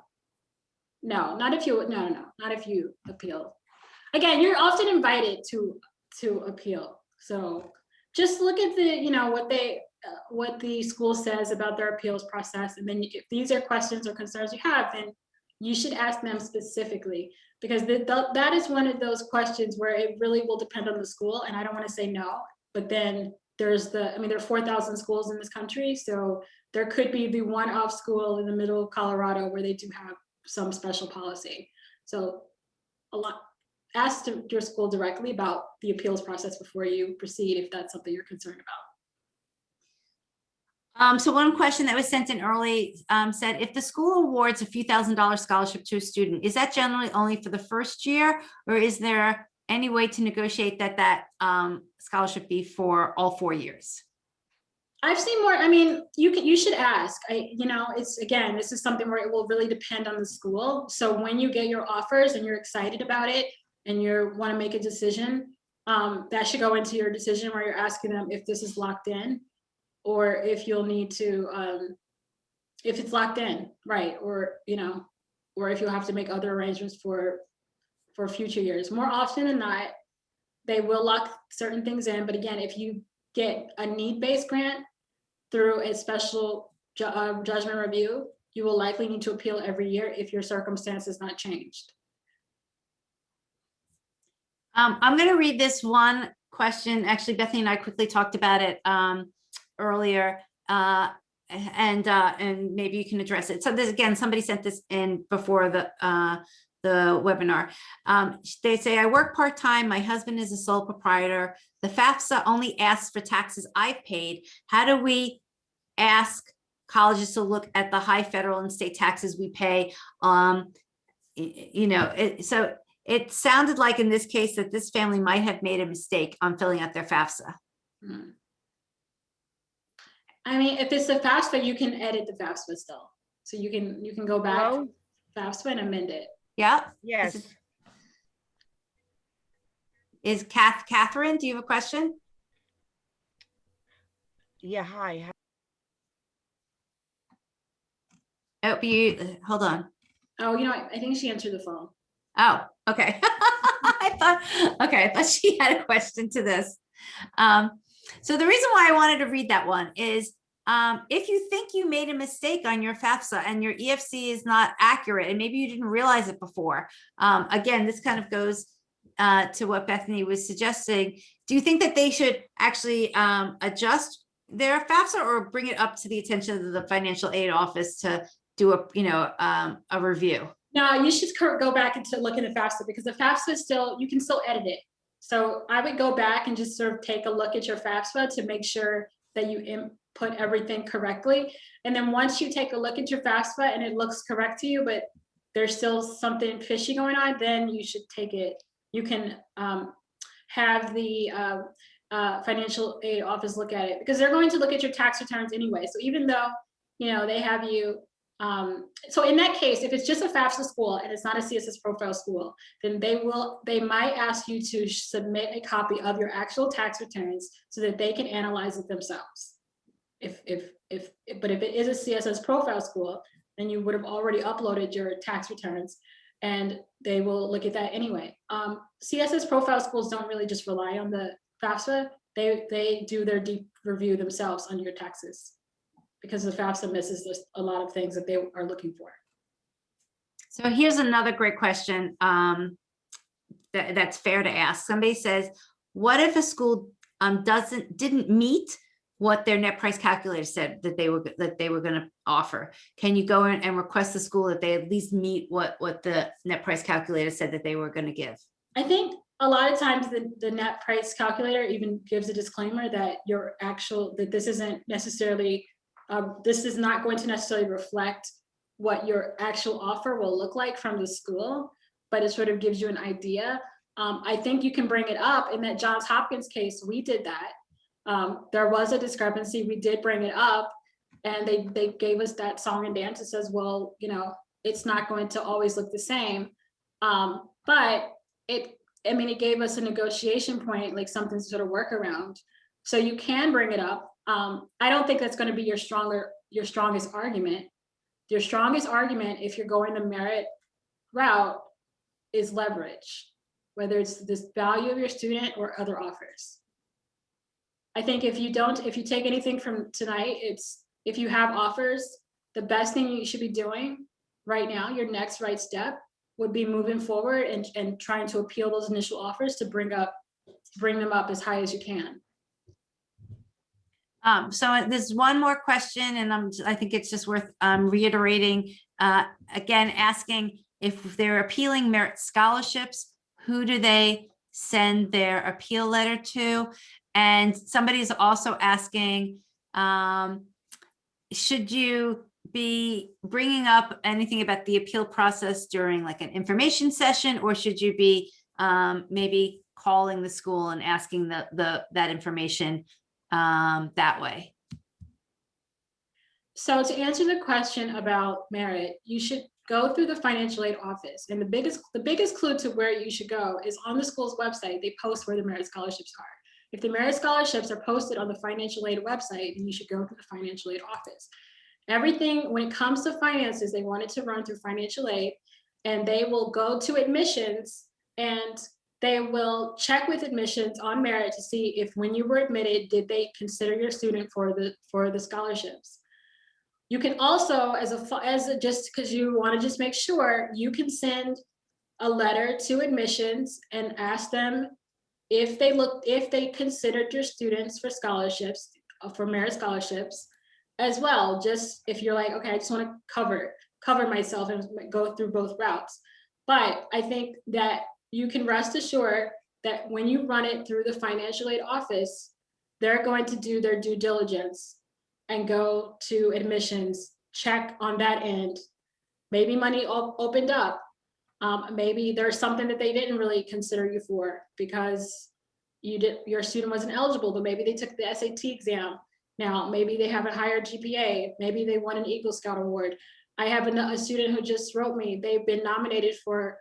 No, not if you, no, not if you appeal. Again, you're often invited to appeal. So just look at the, what the school says about their appeals process. And then if these are questions or concerns you have, then you should ask them specifically, because that is one of those questions where it really will depend on the school. And I don't want to say no, but then there's there are 4,000 schools in this country. So there could be the one-off school in the middle of Colorado where they do have some special policy. So ask your school directly about the appeals process before you proceed, if that's something you're concerned about. So one question that was sent in early said, if the school awards a few $1,000 scholarship to a student, is that generally only for the first year, or is there any way to negotiate that scholarship be for all 4 years? I've seen more. You should ask. It's, again, this is something where it will really depend on the school. So when you get your offers and you're excited about it and you want to make a decision, that should go into your decision, where you're asking them if this is locked in, or if you'll need to, if it's locked in, right? Or if you'll have to make other arrangements for future years. More often than not, they will lock certain things in. But again, if you get a need-based grant through a special judgment review, you will likely need to appeal every year if your circumstance has not changed. I'm going to read this one question. Actually, Bethany and I quickly talked about it earlier, and maybe you can address it. So this, again, somebody sent this in before the webinar. They say, I work part-time. My husband is a sole proprietor. The FAFSA only asks for taxes I've paid. How do we ask colleges to look at the high federal and state taxes we pay? So it sounded like in this case that this family might have made a mistake on filling out their FAFSA. If it's a FAFSA, you can edit the FAFSA still. So you can go back to FAFSA and amend it. Yeah. Yes. Is Catherine, do you have a question? Yeah, hi. Oh, hold on. Oh, I think she answered the phone. Oh, okay. I thought she had a question to this. So the reason why I wanted to read that one is, if you think you made a mistake on your FAFSA and your EFC is not accurate, and maybe you didn't realize it before, again, this kind of goes to what Bethany was suggesting. Do you think that they should actually adjust their FAFSA, or bring it up to the attention of the financial aid office to do a review? No, you should go back and look at the FAFSA, because the FAFSA is you can still edit it. So I would go back and just sort of take a look at your FAFSA to make sure that you input everything correctly. And then once you take a look at your FAFSA and it looks correct to you, but there's still something fishy going on, then you should take it. You can have the financial aid office look at it, because they're going to look at your tax returns anyway. So even though, they have you, so in that case, if it's just a FAFSA school and it's not a CSS profile school, then they might ask you to submit a copy of your actual tax returns so that they can analyze it themselves. But if it is a CSS profile school, then you would have already uploaded your tax returns, and they will look at that anyway. CSS profile schools don't really just rely on the FAFSA. they do their deep review themselves on your taxes, because the FAFSA misses a lot of things that they are looking for. So here's another great question that's fair to ask. Somebody says, what if a school didn't meet what their net price calculator said that they were going to offer? Can you go in and request the school that they at least meet what the net price calculator said that they were going to give? I think a lot of times the net price calculator even gives a disclaimer that that this isn't necessarily, this is not going to necessarily reflect what your actual offer will look like from the school, but it sort of gives you an idea. I think you can bring it up. In that Johns Hopkins case, we did that. There was a discrepancy. We did bring it up, and they gave us that song and dance. It says, well, you know, it's not going to always look the same, but it gave us a negotiation point, like something to sort of work around. So you can bring it up. I don't think that's going to be your strongest argument. Your strongest argument, if you're going the merit route, is leverage, whether it's this value of your student or other offers. I think if you take anything from tonight, it's if you have offers, the best thing you should be doing right now, your next right step, would be moving forward and trying to appeal those initial offers to bring them up as high as you can. So there's one more question, and I think it's just worth reiterating, again, asking if they're appealing merit scholarships, who do they send their appeal letter to? And somebody's also asking, should you be bringing up anything about the appeal process during like an information session, or should you be maybe calling the school and asking that information that way? So to answer the question about merit, you should go through the financial aid office. And the biggest clue to where you should go is on the school's website. They post where the merit scholarships are. If the merit scholarships are posted on the financial aid website, then you should go to the financial aid office. Everything, when it comes to finances, they want it to run through financial aid, and they will go to admissions and they will check with admissions on merit to see if when you were admitted, did they consider your student for the scholarships. You can also, just because you want to just make sure, you can send a letter to admissions and ask them if they considered your students for scholarships, for merit scholarships as well. Just if you're like, okay, I just want to cover myself and go through both routes. But I think that you can rest assured that when you run it through the financial aid office, they're going to do their due diligence and go to admissions, check on that end. Maybe money opened up. Maybe there's something that they didn't really consider you for because your student wasn't eligible, but maybe they took the SAT exam. Now, maybe they have a higher GPA. Maybe they won an Eagle Scout award. I have a student who just wrote me. They've been nominated for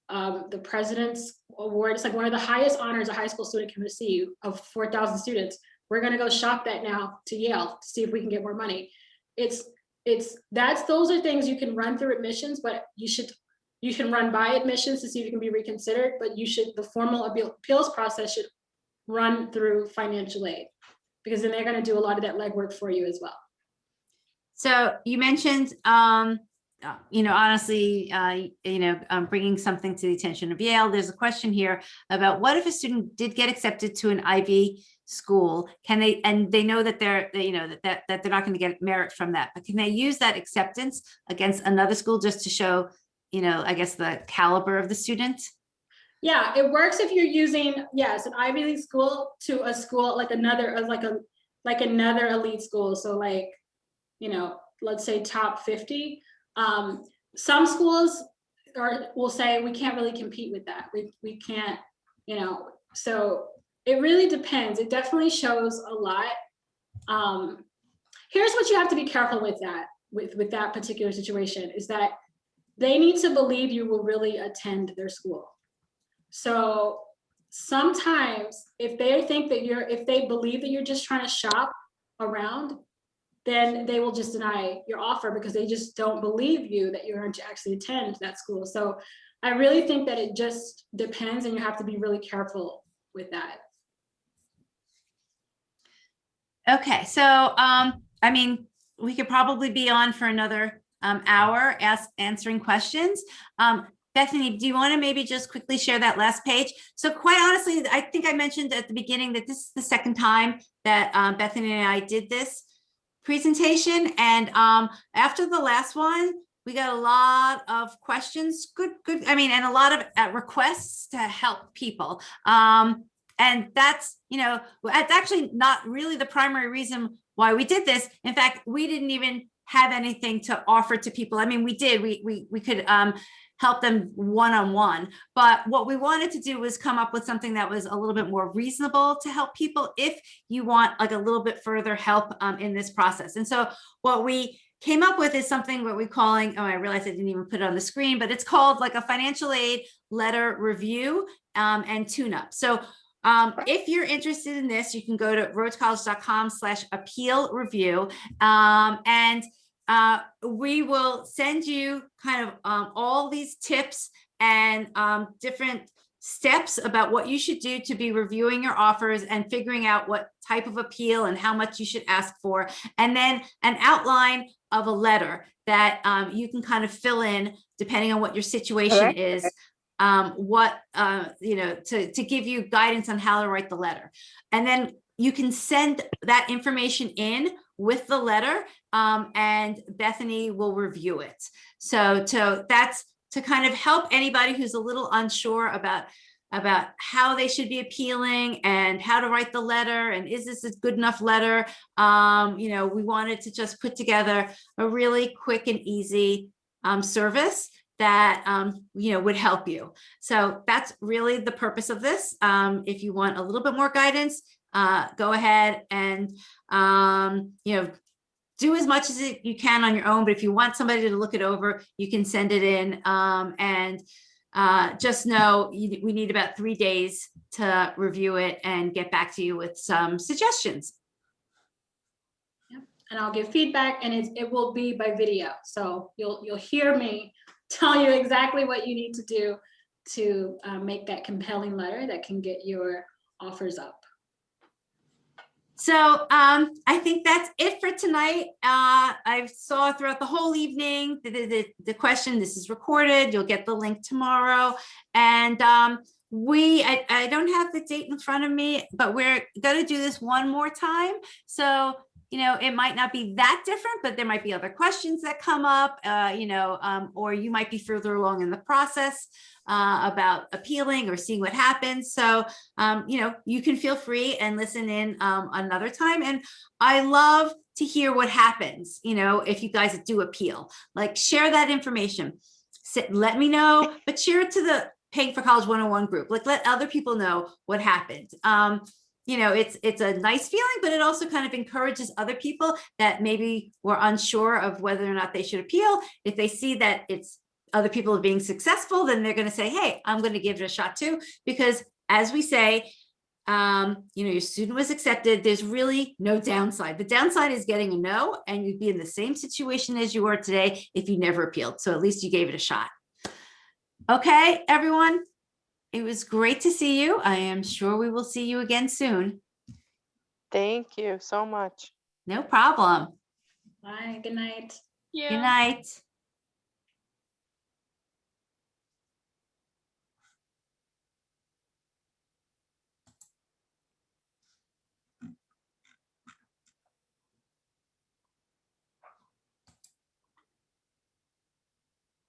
the President's Award. It's like one of the highest honors a high school student can receive of 4,000 students. We're gonna go shop that now to Yale to see if we can get more money. Those are things you can run through admissions, but you can run by admissions to see if you can be reconsidered, but the formal appeals process should run through financial aid, because then they're going to do a lot of that legwork for you as well. So you mentioned, honestly, bringing something to the attention of Yale. There's a question here about what if a student did get accepted to an Ivy school? Can they, and they know that they're not going to get merit from that, but can they use that acceptance against another school just to show, I guess, the caliber of the student? Yeah, it works if you're using, yes, an Ivy League school to a school like another elite school. So like, let's say top 50. Some schools will say we can't really compete with that. We can't, so it really depends. It definitely shows a lot. Here's what you have to be careful with that particular situation is that they need to believe you will really attend their school. So sometimes if they believe that you're just trying to shop around, then they will just deny your offer because they just don't believe you that you're going to actually attend that school. So I really think that it just depends, and you have to be really careful with that. Okay, so I mean, we could probably be on for another hour answering questions. Bethany, do you want to maybe just quickly share that last page? So quite honestly, I think I mentioned at the beginning that this is the second time that Bethany and I did this presentation. And after the last one, we got a lot of questions, good, I mean, and a lot of requests to help people. And that's, that's actually not really the primary reason why we did this. In fact, we didn't even have anything to offer to people. I mean, we did, we could help them one-on-one, but what we wanted to do was come up with something that was a little bit more reasonable to help people if you want like a little bit further help in this process. And so what we came up with is something what we're calling, oh, I realized I didn't even put it on the screen, but it's called like a financial aid letter review and tune-up. So if you're interested in this, you can go to roadtocollege.com/appeal review. And we will send you kind of all these tips and different steps about what you should do to be reviewing your offers and figuring out what type of appeal and how much you should ask for. And then an outline of a letter that you can kind of fill in depending on what your situation is. To give you guidance on how to write the letter. And then you can send that information in with the letter and Bethany will review it. So that's to kind of help anybody who's a little unsure about how they should be appealing and how to write the letter and is this a good enough letter. We wanted to just put together a really quick and easy service that would help you. So that's really the purpose of this. If you want a little bit more guidance, go ahead and do as much as you can on your own. But if you want somebody to look it over, you can send it in. And just know we need about 3 days to review it and get back to you with some suggestions. Yep. And I'll give feedback, and it will be by video. So you'll hear me tell you exactly what you need to do to make that compelling letter that can get your offers up. So I think that's it for tonight. I saw throughout the whole evening the question. This is recorded. You'll get the link tomorrow. And I don't have the date in front of me, but we're going to do this one more time. So it might not be that different, but there might be other questions that come up, or you might be further along in the process about appealing or seeing what happens. So, you can feel free and listen in another time. And I love to hear what happens, if you guys do appeal, like share that information, let me know, but share it to the Paying for College 101 group, like let other people know what happened. It's a nice feeling, but it also kind of encourages other people that maybe were unsure of whether or not they should appeal. If they see that other people are being successful, then they're going to say, hey, I'm going to give it a shot too. Because as we say, your student was accepted. There's really no downside. The downside is getting a no, and you'd be in the same situation as you are today if you never appealed. So at least you gave it a shot. Okay, everyone. It was great to see you. I am sure we will see you again soon. Thank you so much. No problem. Bye. Good night. Yeah. Good night.